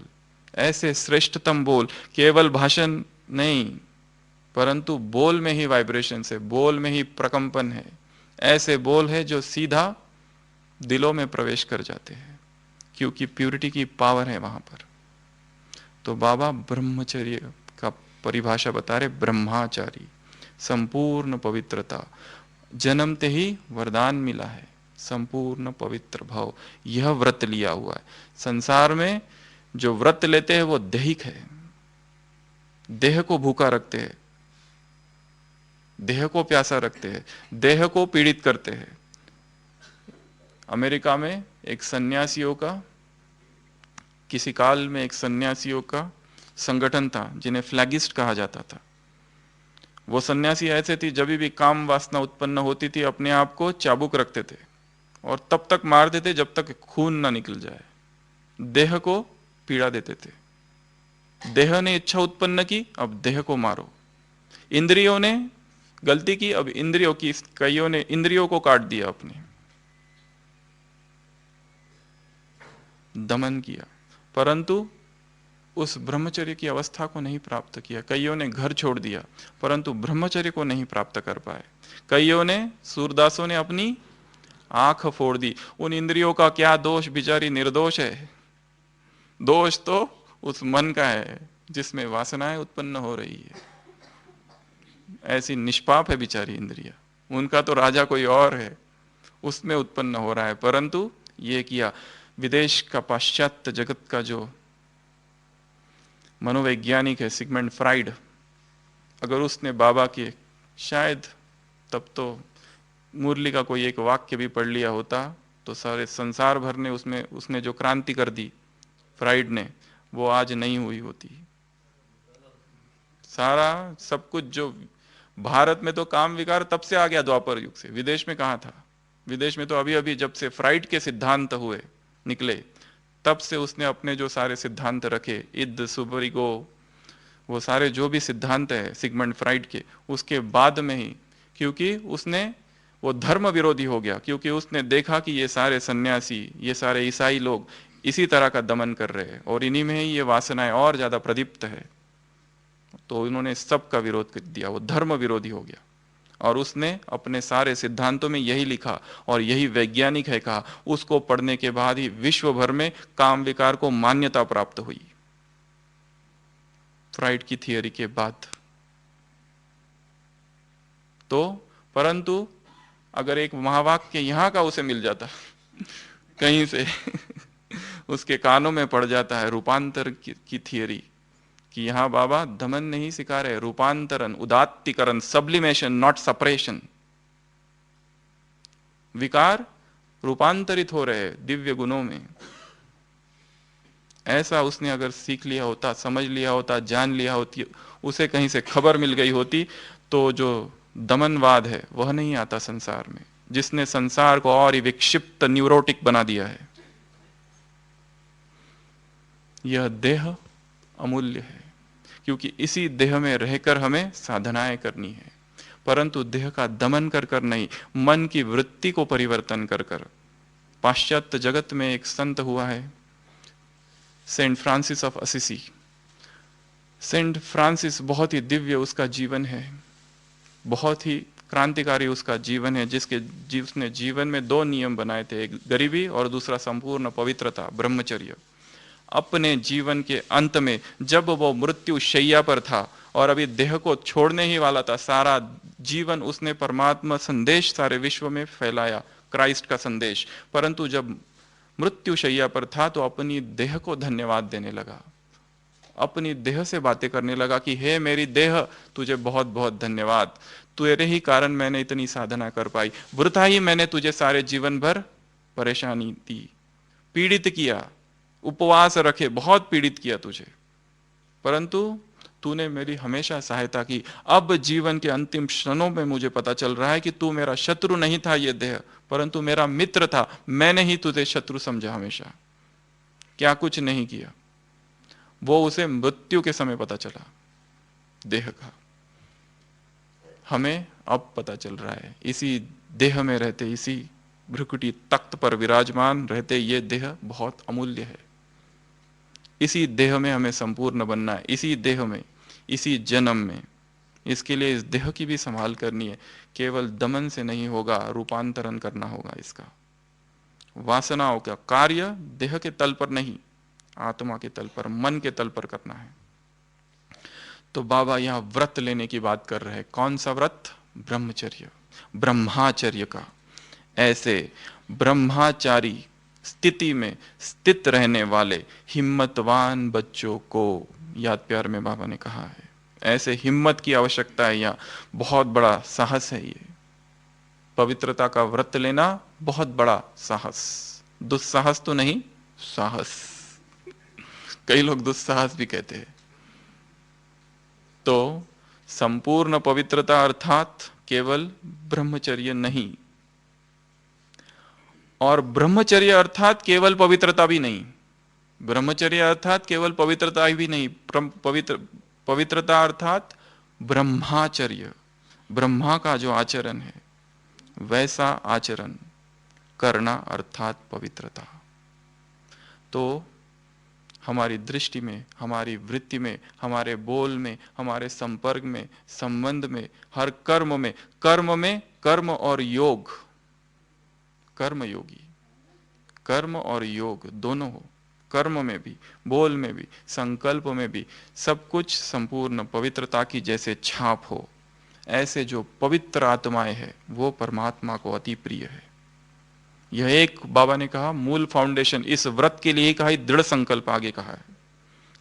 B: ऐसे श्रेष्ठतम बोल, केवल भाषण नहीं, परंतु बोल में ही वाइब्रेशंस है, बोल में ही प्रकंपन है। ऐसे बोल है जो सीधा दिलों में प्रवेश कर जाते हैं, क्योंकि प्यूरिटी की पावर है वहां पर। तो बाबा ब्रह्मचर्य का परिभाषा बता रहे, ब्रह्माचारी, संपूर्ण पवित्रता। जन्मते ही वरदान मिला है, संपूर्ण पवित्र भाव, यह व्रत लिया हुआ है। संसार में जो व्रत लेते हैं वो दैहिक है, देह को भूखा रखते हैं, देह को प्यासा रखते हैं, देह को पीड़ित करते हैं। अमेरिका में एक सन्यासियों का, किसी काल में एक सन्यासियों का संगठन था जिन्हें फ्लैगिस्ट कहा जाता था। वो सन्यासी ऐसे थे, जब भी काम वासना उत्पन्न होती थी अपने आप को चाबुक रखते थे, और तब तक मारते थे जब तक खून ना निकल जाए। देह को पीड़ा देते थे। देह ने इच्छा उत्पन्न की, अब देह को मारो। इंद्रियों ने गलती की, अब इंद्रियों की, कईयों ने इंद्रियों को काट दिया, अपने दमन किया, परंतु उस ब्रह्मचर्य की अवस्था को नहीं प्राप्त किया। कईयों ने घर छोड़ दिया परंतु ब्रह्मचर्य को नहीं प्राप्त कर पाए। कईयों ने, सूरदासों ने अपनी आंख फोड़ दी। उन इंद्रियों का क्या दोष, बेचारी निर्दोष है। दोष तो उस मन का है जिसमें वासनाएं उत्पन्न हो रही है। ऐसी निष्पाप है बेचारी इंद्रिया, उनका तो राजा कोई और है, उसमें उत्पन्न हो रहा है। परंतु ये किया। विदेश का पाश्चात्य जगत का जो मनोवैज्ञानिक है सिगमंड फ्राइड, अगर उसने बाबा के शायद तब तो मुरली का कोई एक वाक्य भी पढ़ लिया होता तो सारे संसार भर ने उसमें उसने जो क्रांति कर दी फ्राइड ने, वो आज नहीं हुई होती। सारा सब कुछ जो भारत में तो काम विकार तब से आ गया द्वापर युग से, विदेश में कहाँ था। विदेश में तो अभी अभी जब से फ्राइड के सिद्धांत हुए निकले तब से उसने अपने जो सारे सिद्धांत रखे, इद सुपरिगो, वो सारे जो भी सिद्धांत है सिगमंड फ्राइड के, उसके बाद में ही, क्योंकि उसने वो धर्म विरोधी हो गया, क्योंकि उसने देखा कि ये सारे सन्यासी, ये सारे ईसाई लोग इसी तरह का दमन कर रहे हैं और इन्हीं में ही ये वासनाएं और ज्यादा प्रदीप्त है। तो उन्होंने सबका विरोध कर दिया, वो धर्म विरोधी हो गया और उसने अपने सारे सिद्धांतों में यही लिखा और यही वैज्ञानिक है कहा। उसको पढ़ने के बाद ही विश्व भर में काम विकार को मान्यता प्राप्त हुई, फ्राइड की थियरी के बाद। तो परंतु अगर एक महावाक्य यहां का उसे मिल जाता कहीं से उसके कानों में पड़ जाता है रूपांतर की थियरी, कि यहां बाबा दमन नहीं सिखा रहे, रूपांतरण, उदात्तीकरण, सब्लिमेशन, नॉट सपरेशन। विकार रूपांतरित हो रहे दिव्य गुणों में। ऐसा उसने अगर सीख लिया होता, समझ लिया होता, जान लिया होती, उसे कहीं से खबर मिल गई होती, तो जो दमनवाद है वह नहीं आता संसार में, जिसने संसार को और ही विक्षिप्त न्यूरोटिक बना दिया है। यह देह अमूल्य है, क्योंकि इसी देह में रहकर हमें साधनाएं करनी है, परंतु देह का दमन कर कर नहीं, मन की वृत्ति को परिवर्तन कर कर। पाश्चात्य जगत में एक संत हुआ है Saint Francis of Assisi. Saint Francis बहुत ही दिव्य उसका जीवन है, बहुत ही क्रांतिकारी उसका जीवन है, जिसने जीवन में दो नियम बनाए थे, एक गरीबी और दूसरा संपूर्ण पवित्रता, ब्रह्मचर्य। अपने जीवन के अंत में जब वो मृत्यु शैया पर था और अभी देह को छोड़ने ही वाला था, सारा जीवन उसने परमात्मा संदेश सारे विश्व में फैलाया, क्राइस्ट का संदेश। परंतु जब मृत्यु शैया पर था तो अपनी देह को धन्यवाद देने लगा, अपनी देह से बातें करने लगा कि हे मेरी देह, तुझे बहुत बहुत धन्यवाद, तेरे ही कारण मैंने इतनी साधना कर पाई। वृथा ही मैंने तुझे सारे जीवन भर परेशानी दी, पीड़ित किया, उपवास रखे, बहुत पीड़ित किया तुझे, परंतु तूने मेरी हमेशा सहायता की। अब जीवन के अंतिम क्षणों में मुझे पता चल रहा है कि तू मेरा शत्रु नहीं था ये देह, परंतु मेरा मित्र था। मैंने ही तुझे शत्रु समझा हमेशा, क्या कुछ नहीं किया। वो उसे मृत्यु के समय पता चला देह का, हमें अब पता चल रहा है। इसी देह में रहते, इसी भ्रुकुटी तख्त पर विराजमान रहते, ये देह बहुत अमूल्य है। इसी देह में हमें संपूर्ण बनना है, इसी देह में, इसी जन्म में। इसके लिए इस देह की भी संभाल करनी है। केवल दमन से नहीं होगा, रूपांतरण करना होगा इसका। वासनाओं का कार्य देह के तल पर नहीं, आत्मा के तल पर, मन के तल पर करना है। तो बाबा यहां व्रत लेने की बात कर रहे हैं। कौन सा व्रत? ब्रह्मचर्य, ब्रह्माचर्य का। ऐसे ब्रह्माचारी स्थिति में स्थित रहने वाले हिम्मतवान बच्चों को, याद प्यार में बाबा ने कहा है, ऐसे हिम्मत की आवश्यकता है। यहाँ बहुत बड़ा साहस है। ये पवित्रता का व्रत लेना बहुत बड़ा साहस, दुस्साहस तो नहीं, साहस। कई लोग दुस्साहस भी कहते हैं। तो संपूर्ण पवित्रता अर्थात केवल ब्रह्मचर्य नहीं, और ब्रह्मचर्य अर्थात केवल पवित्रता भी नहीं, ब्रह्मचर्य अर्थात केवल पवित्रता भी नहीं, पवित्रता अर्थात ब्रह्माचर्य, ब्रह्मा का जो आचरण है वैसा आचरण करना अर्थात पवित्रता। तो हमारी दृष्टि में, हमारी वृत्ति में, हमारे बोल में, हमारे संपर्क में, संबंध में, हर कर्म में, कर्म और योग, कर्म योगी, कर्म और योग दोनों हो, कर्म में भी, बोल में भी, संकल्प में भी, सब कुछ संपूर्ण पवित्रता की जैसे छाप हो, ऐसे जो पवित्र आत्माएं है वो परमात्मा को अति प्रिय है। यह एक, बाबा ने कहा, मूल फाउंडेशन, इस व्रत के लिए कहा, दृढ़ संकल्प आगे कहा है।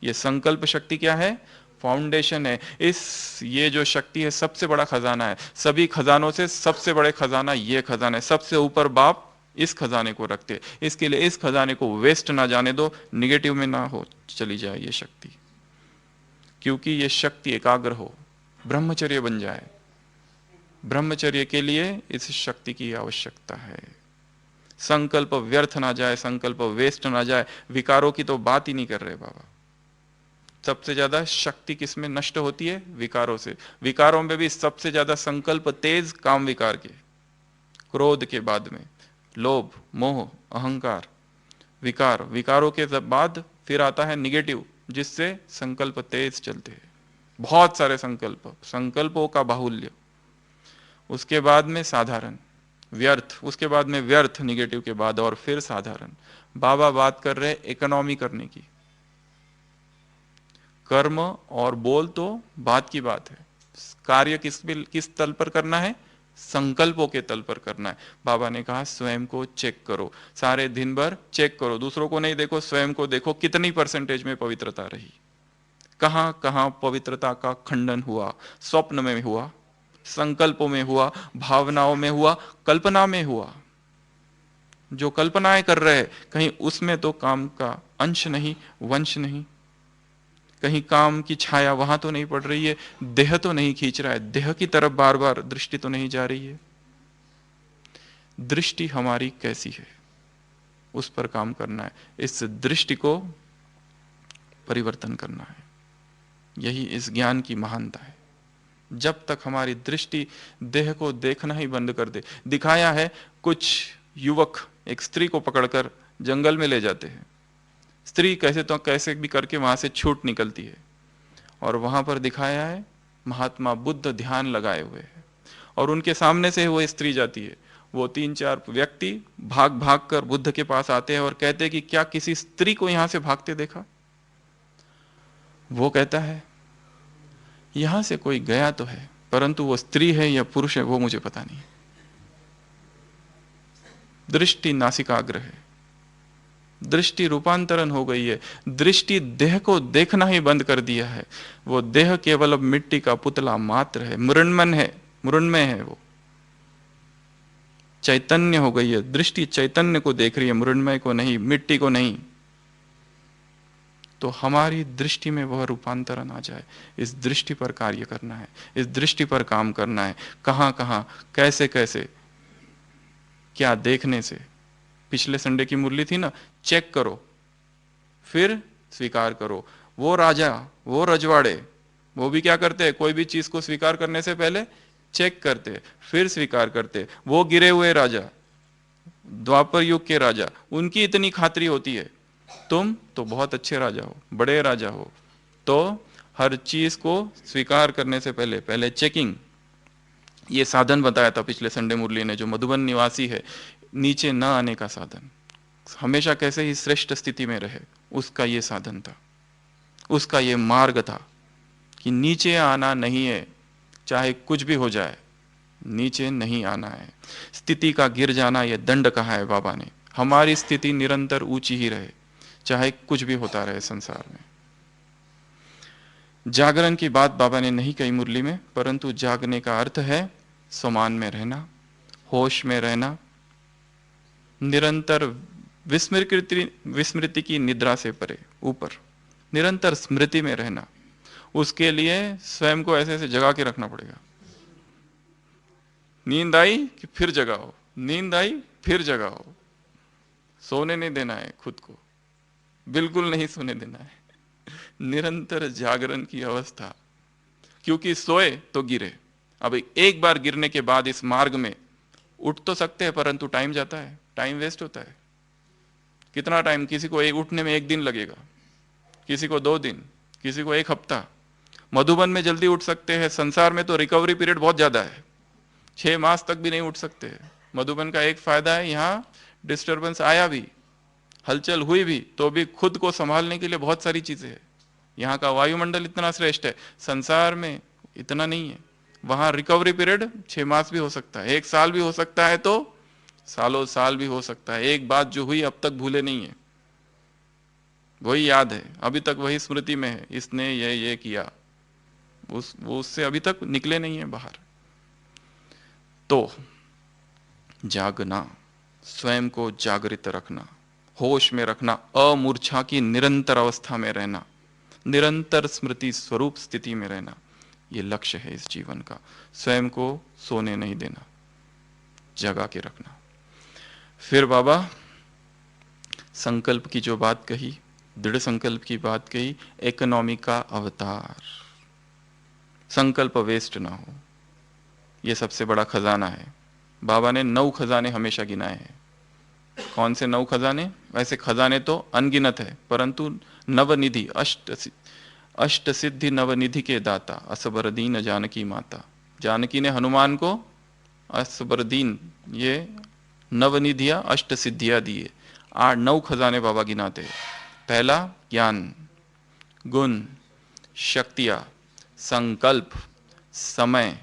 B: यह संकल्प शक्ति क्या है? फाउंडेशन है। ये जो शक्ति है सबसे बड़ा खजाना है, सभी खजानों से सबसे बड़े खजाना ये खजाना है, सबसे ऊपर बाप इस खजाने को रखते, इसके लिए इस खजाने को वेस्ट ना जाने दो, निगेटिव में ना हो चली जाए ये शक्ति, क्योंकि ये शक्ति एकाग्र हो, ब्रह्मचर्य बन जाए। ब्रह्मचर्य के लिए इस शक्ति की आवश्यकता है। संकल्प व्यर्थ ना जाए, संकल्प वेस्ट ना जाए। विकारों की तो बात ही नहीं कर रहे बाबा। सबसे ज्यादा शक्ति किसमें नष्ट होती है? विकारों से। विकारों में भी सबसे ज्यादा संकल्प तेज काम विकार के, क्रोध के बाद में लोभ, मोह, अहंकार, विकार, विकारों के बाद फिर आता है निगेटिव, जिससे संकल्प तेज चलते हैं, बहुत सारे संकल्प, संकल्पों का बाहुल्य। उसके बाद में साधारण, व्यर्थ, उसके बाद में व्यर्थ निगेटिव के बाद, और फिर साधारण। बाबा बात कर रहे इकोनॉमी करने की। कर्म और बोल तो बात की बात है, कार्य किस तल पर करना है? संकल्पों के तल पर करना है। बाबा ने कहा स्वयं को चेक करो, सारे दिन भर चेक करो, दूसरों को नहीं देखो, स्वयं को देखो, कितनी परसेंटेज में पवित्रता रही, कहां कहां पवित्रता का खंडन हुआ। स्वप्न में हुआ, संकल्पों में हुआ, भावनाओं में हुआ, कल्पना में हुआ। जो कल्पनाएं कर रहे हैं कहीं उसमें तो काम का अंश नहीं, वंश नहीं, कहीं काम की छाया वहां तो नहीं पड़ रही है, देह तो नहीं खींच रहा है, देह की तरफ बार बार दृष्टि तो नहीं जा रही है। दृष्टि हमारी कैसी है उस पर काम करना है, इस दृष्टि को परिवर्तन करना है। यही इस ज्ञान की महानता है। जब तक हमारी दृष्टि देह को देखना ही बंद कर दे। दिखाया है कुछ युवक एक स्त्री को पकड़कर जंगल में ले जाते हैं, स्त्री कैसे भी करके वहां से छूट निकलती है, और वहां पर दिखाया है महात्मा बुद्ध ध्यान लगाए हुए हैं, और उनके सामने से वो स्त्री जाती है। वो 3-4 व्यक्ति भाग भाग कर बुद्ध के पास आते हैं और कहते हैं कि क्या किसी स्त्री को यहां से भागते देखा? वो कहता है यहां से कोई गया तो है, परंतु वो स्त्री है या पुरुष है वो मुझे पता नहीं। दृष्टि नासिकाग्र है, दृष्टि रूपांतरण हो गई है, दृष्टि देह को देखना ही बंद कर दिया है। वो देह केवल अब मिट्टी का पुतला मात्र है, मृण्मय है, वो चैतन्य हो गई है। दृष्टि चैतन्य को देख रही है, मृण्मय को नहीं, मिट्टी को नहीं। तो हमारी दृष्टि में वह रूपांतरण आ जाए। इस दृष्टि पर कार्य करना है, इस दृष्टि पर काम करना है। कहां कहां, कैसे कैसे, क्या देखने से। पिछले संडे की मुरली थी ना, चेक करो फिर स्वीकार करो। वो राजा, वो रजवाड़े, वो भी क्या करते हैं? कोई भी चीज को स्वीकार करने से पहले चेक करते फिर स्वीकार करते। वो गिरे हुए राजा, द्वापर युग के राजा, उनकी इतनी खातिरी होती है। तुम तो बहुत अच्छे राजा हो, बड़े राजा हो, तो हर चीज को स्वीकार करने से पहले चेकिंग। ये साधन बताया था पिछले संडे मुरली ने, जो मधुबन निवासी है, नीचे न आने का साधन, हमेशा कैसे ही श्रेष्ठ स्थिति में रहे, उसका ये साधन था, उसका ये मार्ग था कि नीचे आना नहीं है, चाहे कुछ भी हो जाए, नीचे नहीं आना है। स्थिति का गिर जाना यह दंड कहा है बाबा ने। हमारी स्थिति निरंतर ऊंची ही रहे, चाहे कुछ भी होता रहे संसार में। जागरण की बात बाबा ने नहीं कही मुरली में, परंतु जागने का अर्थ है समान में रहना, होश में रहना, निरंतर विस्मृति की निद्रा से परे, ऊपर निरंतर स्मृति में रहना। उसके लिए स्वयं को ऐसे ऐसे जगा के रखना पड़ेगा। नींद आई कि फिर जगाओ, नींद आई फिर जगाओ। सोने नहीं देना है खुद को, बिल्कुल नहीं सोने देना है, निरंतर जागरण की अवस्था। क्योंकि सोए तो गिरे। अब एक बार गिरने के बाद इस मार्ग में उठ तो सकते हैं, परंतु टाइम जाता है, टाइम वेस्ट होता है। कितना टाइम? किसी को एक उठने में 1 दिन लगेगा, किसी को 2 दिन, किसी को 1 हफ्ता। मधुबन में जल्दी उठ सकते हैं, संसार में तो रिकवरी पीरियड बहुत ज्यादा है, 6 मास तक भी नहीं उठ सकते। मधुबन का एक फायदा है, यहाँ डिस्टरबेंस आया भी, हलचल हुई भी, तो भी खुद को संभालने के लिए बहुत सारी चीजें हैं। यहाँ का वायुमंडल इतना श्रेष्ठ है, संसार में इतना नहीं है। वहां रिकवरी पीरियड 6 मास भी हो सकता है, 1 साल भी हो सकता है, तो सालों साल भी हो सकता है। एक बात जो हुई अब तक भूले नहीं है, वही याद है, अभी तक वही स्मृति में है, इसने ये किया, वो उससे अभी तक निकले नहीं है बाहर। तो जागना, स्वयं को जागृत रखना, होश में रखना, अमूर्छा की निरंतर अवस्था में रहना, निरंतर स्मृति स्वरूप स्थिति में रहना, ये लक्ष्य है इस जीवन का। स्वयं को सोने नहीं देना, जगा के रखना। फिर बाबा संकल्प की जो बात कही, दृढ़ संकल्प की बात कही, इकोनॉमी का अवतार, संकल्प वेस्ट ना हो, ये सबसे बड़ा खजाना है। बाबा ने 9 खजाने हमेशा गिनाए हैं। कौन से 9 खजाने? वैसे खजाने तो अनगिनत है, परंतु नवनिधि, अष्ट सिद्धि नवनिधि के दाता, असबरदीन जानकी माता। जानकी ने हनुमान को असबरदीन, ये नवनिधियां, अष्ट सिद्धियां दिए। 9 खजाने बाबा गिनाते हैं। पहला ज्ञान, गुण, शक्तियां, संकल्प, समय,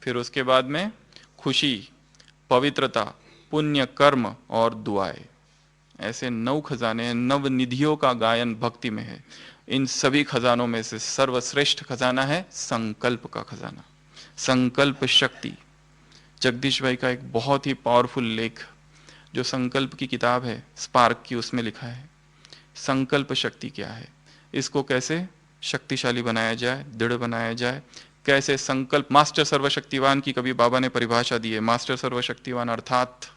B: फिर उसके बाद में खुशी, पवित्रता, पुण्य कर्म और दुआएं। ऐसे 9 खजाने हैं। नवनिधियों का गायन भक्ति में है। इन सभी खजानों में से सर्वश्रेष्ठ खजाना है संकल्प का खजाना, संकल्प शक्ति। जगदीश भाई का एक बहुत ही पावरफुल लेख जो संकल्प की किताब है स्पार्क की, उसमें लिखा है संकल्प शक्ति क्या है, इसको कैसे शक्तिशाली बनाया जाए, दृढ़ बनाया जाए, कैसे संकल्प। मास्टर सर्वशक्तिवान की कभी बाबा ने परिभाषा दी है, मास्टर सर्वशक्तिवान अर्थात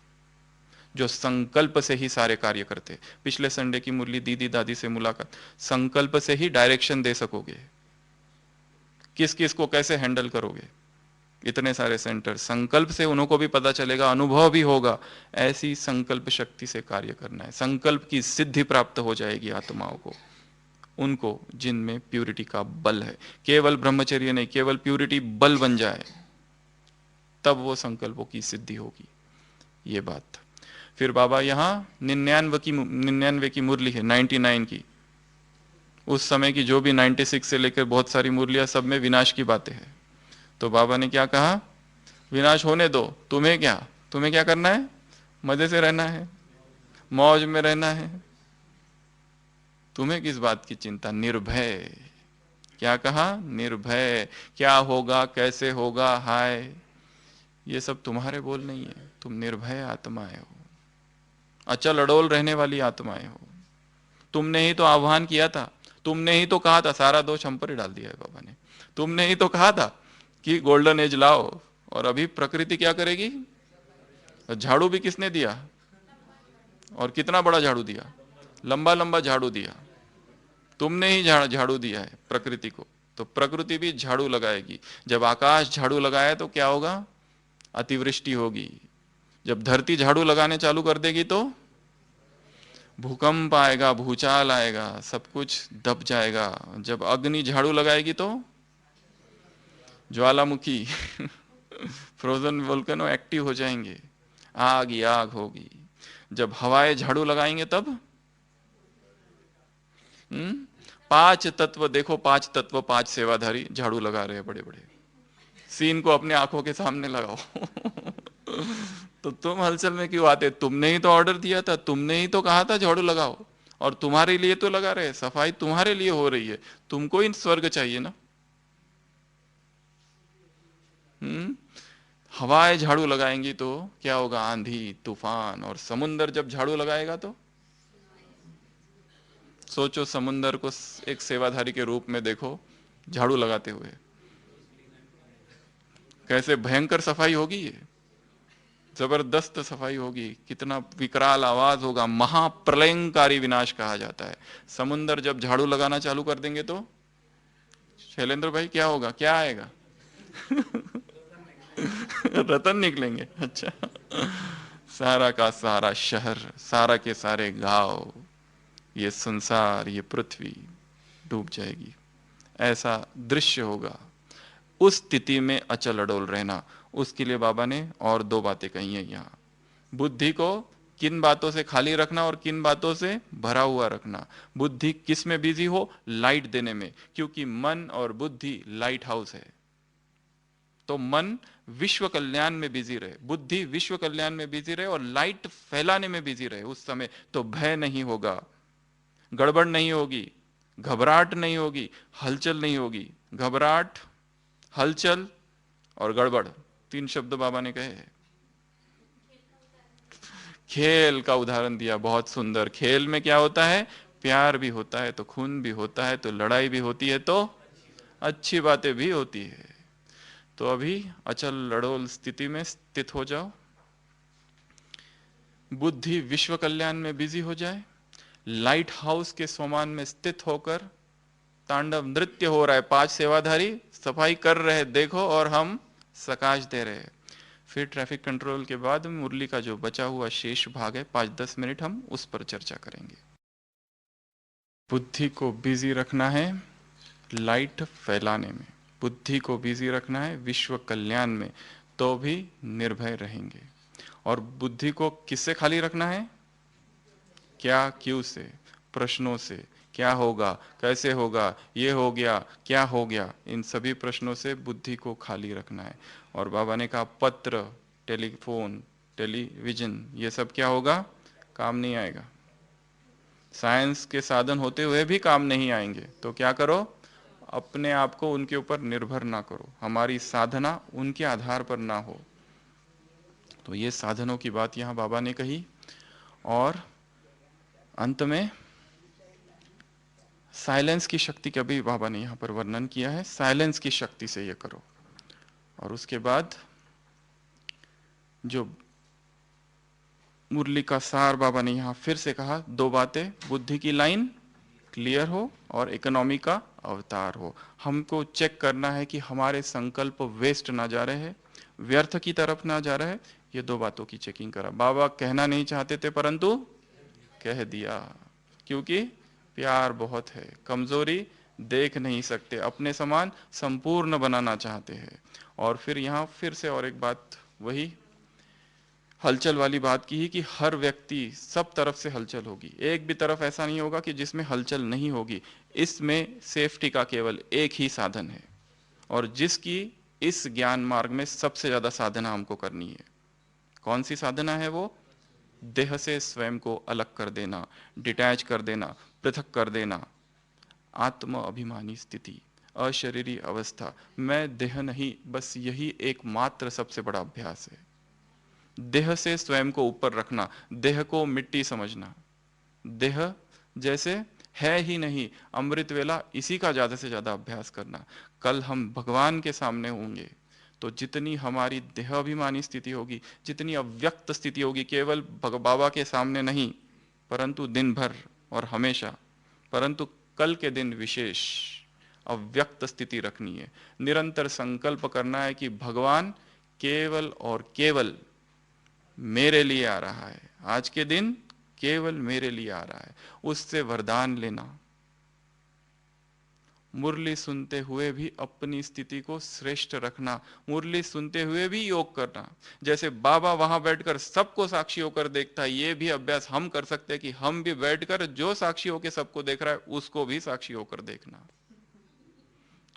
B: जो संकल्प से ही सारे कार्य करते। पिछले संडे की मुरली दीदी दादी से मुलाकात, संकल्प से ही डायरेक्शन दे सकोगे, किस किस को कैसे हैंडल करोगे, इतने सारे सेंटर, संकल्प से उनको भी पता चलेगा, अनुभव भी होगा। ऐसी संकल्प शक्ति से कार्य करना है। संकल्प की सिद्धि प्राप्त हो जाएगी आत्माओं को, उनको जिनमें प्यूरिटी का बल है। केवल ब्रह्मचर्य नहीं, केवल प्यूरिटी बल बन जाए, तब वो संकल्पों की सिद्धि होगी। ये बात। फिर बाबा यहाँ 99 की मुरली है, 99 की, उस समय की जो भी 96 से लेकर बहुत सारी मुरलियां, सब में विनाश की बातें हैं। तो बाबा ने क्या कहा? विनाश होने दो, तुम्हें क्या करना है? मजे से रहना है, मौज में रहना है, तुम्हें किस बात की चिंता, निर्भय। क्या कहा? निर्भय। क्या होगा, कैसे होगा, हाय, ये सब तुम्हारे बोल नहीं है। तुम निर्भय आत्माएं हो, अचल अडोल रहने वाली आत्माएं हो। तुमने ही तो आह्वान किया था, तुमने ही तो कहा था, सारा दोष हम पर ही डाल दिया है बाबा ने। तुमने ही तो कहा था कि गोल्डन एज लाओ, और अभी प्रकृति क्या करेगी? झाड़ू भी किसने दिया? और कितना बड़ा झाड़ू दिया? लंबा लंबा झाड़ू दिया। तुमने ही झाड़ू दिया है प्रकृति को, तो प्रकृति भी झाड़ू लगाएगी। जब आकाश झाड़ू लगाए तो क्या होगा? अतिवृष्टि होगी। जब धरती झाड़ू लगाने चालू कर देगी तो भूकंप आएगा, भूचाल आएगा, सब कुछ दब जाएगा। जब अग्नि झाड़ू लगाएगी तो ज्वालामुखी फ्रोजन वोल्केनो एक्टिव हो जाएंगे, आग ही आग होगी। जब हवाएं झाड़ू लगाएंगे तब 5 तत्व देखो, 5 तत्व, 5 सेवाधारी झाड़ू लगा रहे हैं बड़े बड़े। सीन को अपने आंखों के सामने लगाओ तो तुम हलचल में क्यों आते? तुमने ही तो ऑर्डर दिया था, तुमने ही तो कहा था झाड़ू लगाओ, और तुम्हारे लिए तो लगा रहे, सफाई तुम्हारे लिए हो रही है। तुमको ही स्वर्ग चाहिए ना। हवाएं झाड़ू लगाएंगी तो क्या होगा? आंधी, तूफान। और समुंदर जब झाड़ू लगाएगा तो सोचो, समुंदर को एक सेवाधारी के रूप में देखो झाड़ू लगाते हुए, कैसे भयंकर सफाई होगी ये। जबरदस्त सफाई होगी, कितना विकराल आवाज होगा, महाप्रलयंकारी विनाश कहा जाता है। समुंदर जब झाड़ू लगाना चालू कर देंगे तो शैलेंद्र भाई क्या होगा, क्या आएगा? रतन निकलेंगे। अच्छा, सारा का सारा शहर, सारा के सारे गांव, ये संसार, ये पृथ्वी डूब जाएगी, ऐसा दृश्य होगा। उस स्थिति में अचल अडोल रहना, उसके लिए बाबा ने और दो बातें कही हैं यहाँ। बुद्धि को किन बातों से खाली रखना और किन बातों से भरा हुआ रखना। बुद्धि किस में बिजी हो? लाइट देने में, क्योंकि मन और बुद्धि लाइट हाउस है। तो मन विश्व कल्याण में बिजी रहे, बुद्धि विश्व कल्याण में बिजी रहे और लाइट फैलाने में बिजी रहे, उस समय तो भय नहीं होगा, गड़बड़ नहीं होगी, घबराहट नहीं होगी, हलचल नहीं होगी। घबराहट, हलचल और गड़बड़, तीन शब्द बाबा ने कहे हैं। खेल का उदाहरण दिया, बहुत सुंदर। खेल में क्या होता है? प्यार भी होता है तो खून भी होता है, तो लड़ाई भी होती है तो अच्छी बातें भी होती है। तो अभी अचल लड़ोल स्थिति में स्थित हो जाओ, बुद्धि विश्व कल्याण में बिजी हो जाए, लाइट हाउस के समान में स्थित होकर तांडव नृत्य हो रहा है, 5 सेवाधारी सफाई कर रहे, देखो, और हम सकाश दे रहे हैं। फिर ट्रैफिक कंट्रोल के बाद मुरली का जो बचा हुआ शेष भाग है, 5-10 मिनट हम उस पर चर्चा करेंगे। बुद्धि को बिजी रखना है लाइट फैलाने में, बुद्धि को बिजी रखना है विश्व कल्याण में, तो भी निर्भय रहेंगे। और बुद्धि को किससे खाली रखना है? क्या क्यों से, प्रश्नों से, क्या होगा, कैसे होगा, ये हो गया, क्या हो गया, इन सभी प्रश्नों से बुद्धि को खाली रखना है। और बाबा ने कहा पत्र, टेलीफोन, टेलीविजन, ये सब क्या होगा? काम नहीं आएगा। साइंस के साधन होते हुए भी काम नहीं आएंगे। तो क्या करो? अपने आप को उनके ऊपर निर्भर ना करो, हमारी साधना उनके आधार पर ना हो। तो ये साधनों की बात यहाँ बाबा ने कही। और अंत में साइलेंस की शक्ति का भी बाबा ने यहाँ पर वर्णन किया है, साइलेंस की शक्ति से ये करो। और उसके बाद जो मुरली का सार बाबा ने यहाँ फिर से कहा, 2 बातें, बुद्धि की लाइन क्लियर हो और इकोनॉमी का अवतार हो। हमको चेक करना है कि हमारे संकल्प वेस्ट ना जा रहे हैं, व्यर्थ की तरफ ना जा रहे हैं। ये 2 बातों की चेकिंग करा। बाबा कहना नहीं चाहते थे परंतु कह दिया, क्योंकि प्यार बहुत है, कमजोरी देख नहीं सकते, अपने समान संपूर्ण बनाना चाहते हैं। और फिर यहाँ फिर से और एक बात, वही हलचल वाली बात की ही, कि हर व्यक्ति, सब तरफ से हलचल होगी, एक भी तरफ ऐसा नहीं होगा कि जिसमें हलचल नहीं होगी। इसमें सेफ्टी का केवल एक ही साधन है, और जिसकी इस ज्ञान मार्ग में सबसे ज्यादा साधना हमको करनी है। कौन सी साधना है वो? देह से स्वयं को अलग कर देना, डिटैच कर देना, पृथक कर देना, आत्म अभिमानी स्थिति, अशरीरी अवस्था। मैं देह नहीं, बस यही एकमात्र सबसे बड़ा अभ्यास है। देह से स्वयं को ऊपर रखना, देह को मिट्टी समझना, देह जैसे है ही नहीं, अमृत वेला, इसी का ज्यादा से ज्यादा अभ्यास करना। कल हम भगवान के सामने होंगे तो जितनी हमारी देहाभिमानी स्थिति होगी, जितनी अव्यक्त स्थिति होगी, केवल बाबा के सामने नहीं परंतु दिन भर और हमेशा, परंतु कल के दिन विशेष अव्यक्त स्थिति रखनी है। निरंतर संकल्प करना है कि भगवान केवल और केवल मेरे लिए आ रहा है, आज के दिन केवल मेरे लिए आ रहा है, उससे वरदान लेना। मुरली सुनते हुए भी अपनी स्थिति को श्रेष्ठ रखना, मुरली सुनते हुए भी योग करना। जैसे बाबा वहां बैठकर सबको साक्षी होकर देखता है, ये भी अभ्यास हम कर सकते हैं कि हम भी बैठकर जो साक्षी होकर सबको देख रहा है उसको भी साक्षी होकर देखना।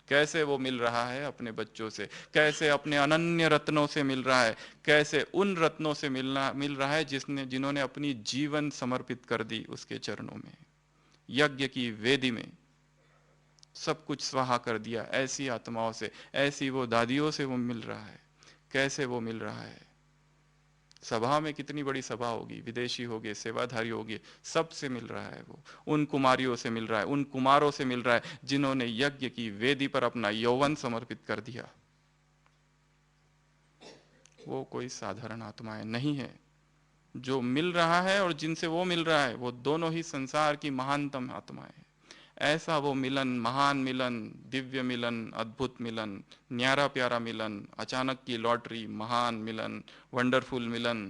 B: कैसे वो मिल रहा है अपने बच्चों से, कैसे अपने अनन्य रत्नों से मिल रहा है, कैसे उन रत्नों से मिल रहा है जिन्होंने अपनी जीवन समर्पित कर दी उसके चरणों में, यज्ञ की वेदी में सब कुछ स्वाहा कर दिया। ऐसी आत्माओं से, ऐसी वो दादियों से वो मिल रहा है। कैसे वो मिल रहा है? सभा में कितनी बड़ी सभा होगी, विदेशी होंगे, सेवाधारी होंगे, सबसे मिल रहा है वो। उन कुमारियों से मिल रहा है, उन कुमारों से मिल रहा है जिन्होंने यज्ञ की वेदी पर अपना यौवन समर्पित कर दिया। वो कोई साधारण आत्माएं नहीं है। जो मिल रहा है और जिनसे वो मिल रहा है, वो दोनों ही संसार की महानतम आत्माएं हैं। ऐसा वो मिलन, महान मिलन, दिव्य मिलन, अद्भुत मिलन, न्यारा प्यारा मिलन, अचानक की लॉटरी, महान मिलन, वंडरफुल मिलन,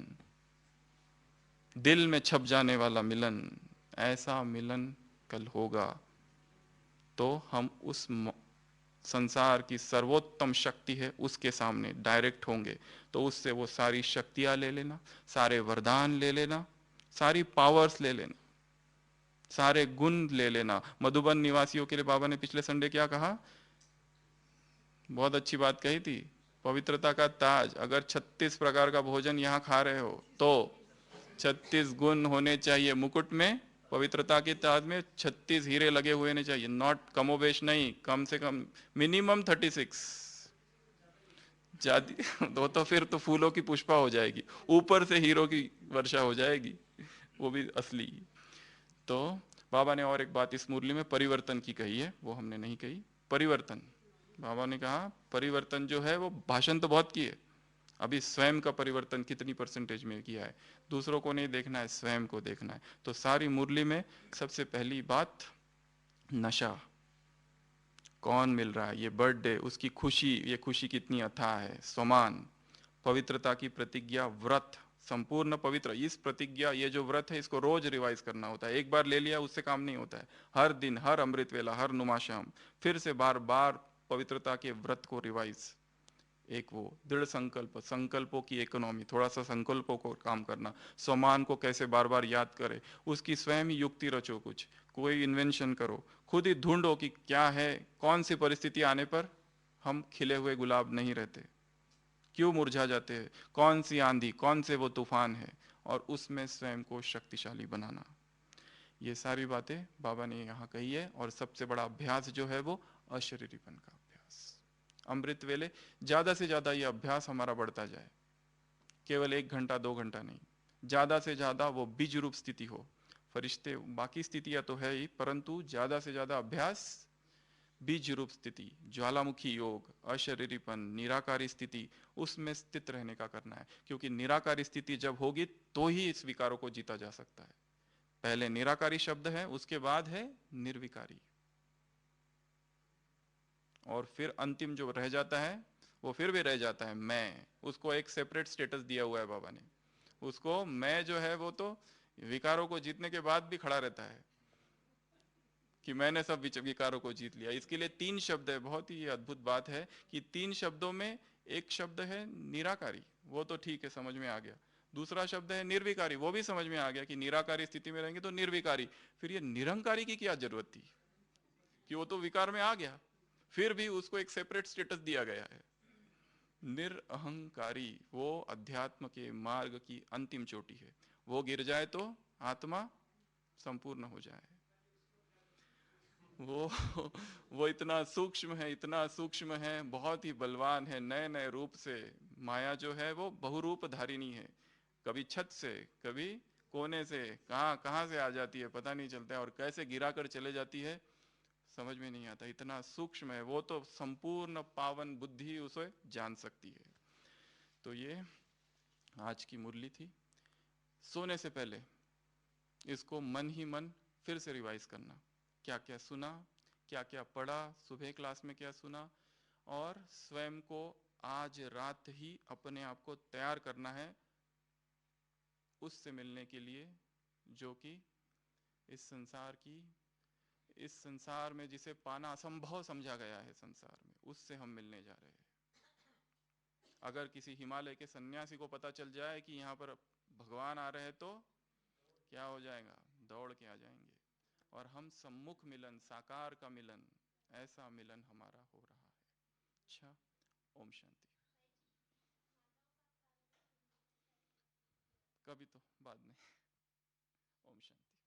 B: दिल में छप जाने वाला मिलन, ऐसा मिलन कल होगा तो हम उस संसार की सर्वोत्तम शक्ति है उसके सामने डायरेक्ट होंगे। तो उससे वो सारी शक्तियां ले लेना, सारे वरदान ले लेना, सारी पावर्स ले लेना, सारे गुण ले लेना। मधुबन निवासियों के लिए बाबा ने पिछले संडे क्या कहा, बहुत अच्छी बात कही थी, पवित्रता का ताज। अगर 36 प्रकार का भोजन यहाँ खा रहे हो तो 36 गुण होने चाहिए मुकुट में, पवित्रता के ताज में 36 हीरे लगे हुए नहीं चाहिए, नॉट कमोबेश नहीं, कम से कम मिनिमम 36। जाती तो फिर तो फूलों की पुष्पा हो जाएगी, ऊपर से हीरो की वर्षा हो जाएगी, वो भी असली। तो बाबा ने और एक बात इस मुरली में परिवर्तन की कही है, वो हमने नहीं कही। परिवर्तन, बाबा ने कहा परिवर्तन जो है वो भाषण तो बहुत किए, अभी स्वयं का परिवर्तन कितनी परसेंटेज में किया है, दूसरों को नहीं देखना है, स्वयं को देखना है। तो सारी मुरली में सबसे पहली बात नशा, कौन मिल रहा है, ये बर्थडे, उसकी खुशी, ये खुशी कितनी अथाह है, समान पवित्रता की प्रतिज्ञा, व्रत संपूर्ण पवित्र। इस प्रतिज्ञा, ये जो व्रत है इसको रोज रिवाइज करना होता है, एक बार ले लिया उससे काम नहीं होता है, हर दिन, हर अमृत वेला, हर नुमाशाम फिर से बार बार पवित्रता के व्रत को रिवाइज। एक वो दृढ़ संकल्प, संकल्पों की इकोनॉमी, थोड़ा सा संकल्पों को काम करना, स्वमान को कैसे बार बार याद करे, उसकी स्वयं ही युक्ति रचो, कुछ कोई इन्वेंशन करो, खुद ही ढूंढो कि क्या है, कौन सी परिस्थिति आने पर हम खिले हुए गुलाब नहीं रहते, क्यों मुरझा जाते हैं, कौन सी आंधी, कौन से वो तूफान है, और उसमें स्वयं को शक्तिशाली बनाना। ये सारी बातें बाबा ने यहाँ कही है। और सबसे बड़ा अभ्यास जो है वो अशरीरीपन का अभ्यास, अमृत वेले ज्यादा से ज्यादा ये अभ्यास हमारा बढ़ता जाए, केवल 1 घंटा 2 घंटा नहीं, ज्यादा से ज्यादा वो बीज रूप स्थिति हो। फरिश्ते बाकी स्थितियां तो है ही, परंतु ज्यादा से ज्यादा अभ्यास बीज रूप स्थिति, ज्वालामुखी योग, अशरीरीपन, निराकारी स्थिति, उसमें स्थित रहने का करना है। क्योंकि निराकारी स्थिति जब होगी तो ही इस विकारों को जीता जा सकता है। पहले निराकारी शब्द है, उसके बाद है निर्विकारी, और फिर अंतिम जो रह जाता है वो फिर भी रह जाता है मैं, उसको एक सेपरेट स्टेटस दिया हुआ है बाबा ने, उसको मैं जो है वो तो विकारों को जीतने के बाद भी खड़ा रहता है कि मैंने सब विकारों को जीत लिया। इसके लिए 3 शब्द है, बहुत ही अद्भुत बात है कि 3 शब्दों में एक शब्द है निराकारी, वो तो ठीक है समझ में आ गया, दूसरा शब्द है निर्विकारी, वो भी समझ में आ गया कि निराकारी स्थिति में रहेंगे तो निर्विकारी, फिर ये निरंकारी की क्या जरूरत थी कि वो तो विकार में आ गया, फिर भी उसको एक सेपरेट स्टेटस दिया गया है। निरअहंकारी वो अध्यात्म के मार्ग की अंतिम चोटी है, वो गिर जाए तो आत्मा संपूर्ण हो जाए। वो वो इतना सूक्ष्म है, इतना सूक्ष्म है, बहुत ही बलवान है, नए नए रूप से। माया जो है वो बहुरूप धारिणी है, कभी छत से, कभी कोने से, कहाँ कहाँ से आ जाती है पता नहीं चलता है, और कैसे गिरा कर चले जाती है समझ में नहीं आता, इतना सूक्ष्म है वो, तो संपूर्ण पावन बुद्धि उसे जान सकती है। तो ये आज की मुरली थी। सोने से पहले इसको मन ही मन फिर से रिवाइज करना, क्या क्या सुना, क्या क्या पढ़ा, सुबह क्लास में क्या सुना, और स्वयं को आज रात ही अपने आप को तैयार करना है उससे मिलने के लिए जो कि इस संसार में जिसे पाना असंभव समझा गया है, संसार में उससे हम मिलने जा रहे हैं। अगर किसी हिमालय के सन्यासी को पता चल जाए कि यहाँ पर भगवान आ रहे हैं तो क्या हो जाएगा, दौड़ के आ जाएंगे, और हम सम्मुख मिलन, साकार का मिलन, ऐसा मिलन हमारा हो रहा है। अच्छा, ओम शांति। कभी तो बाद में। ओम शांति।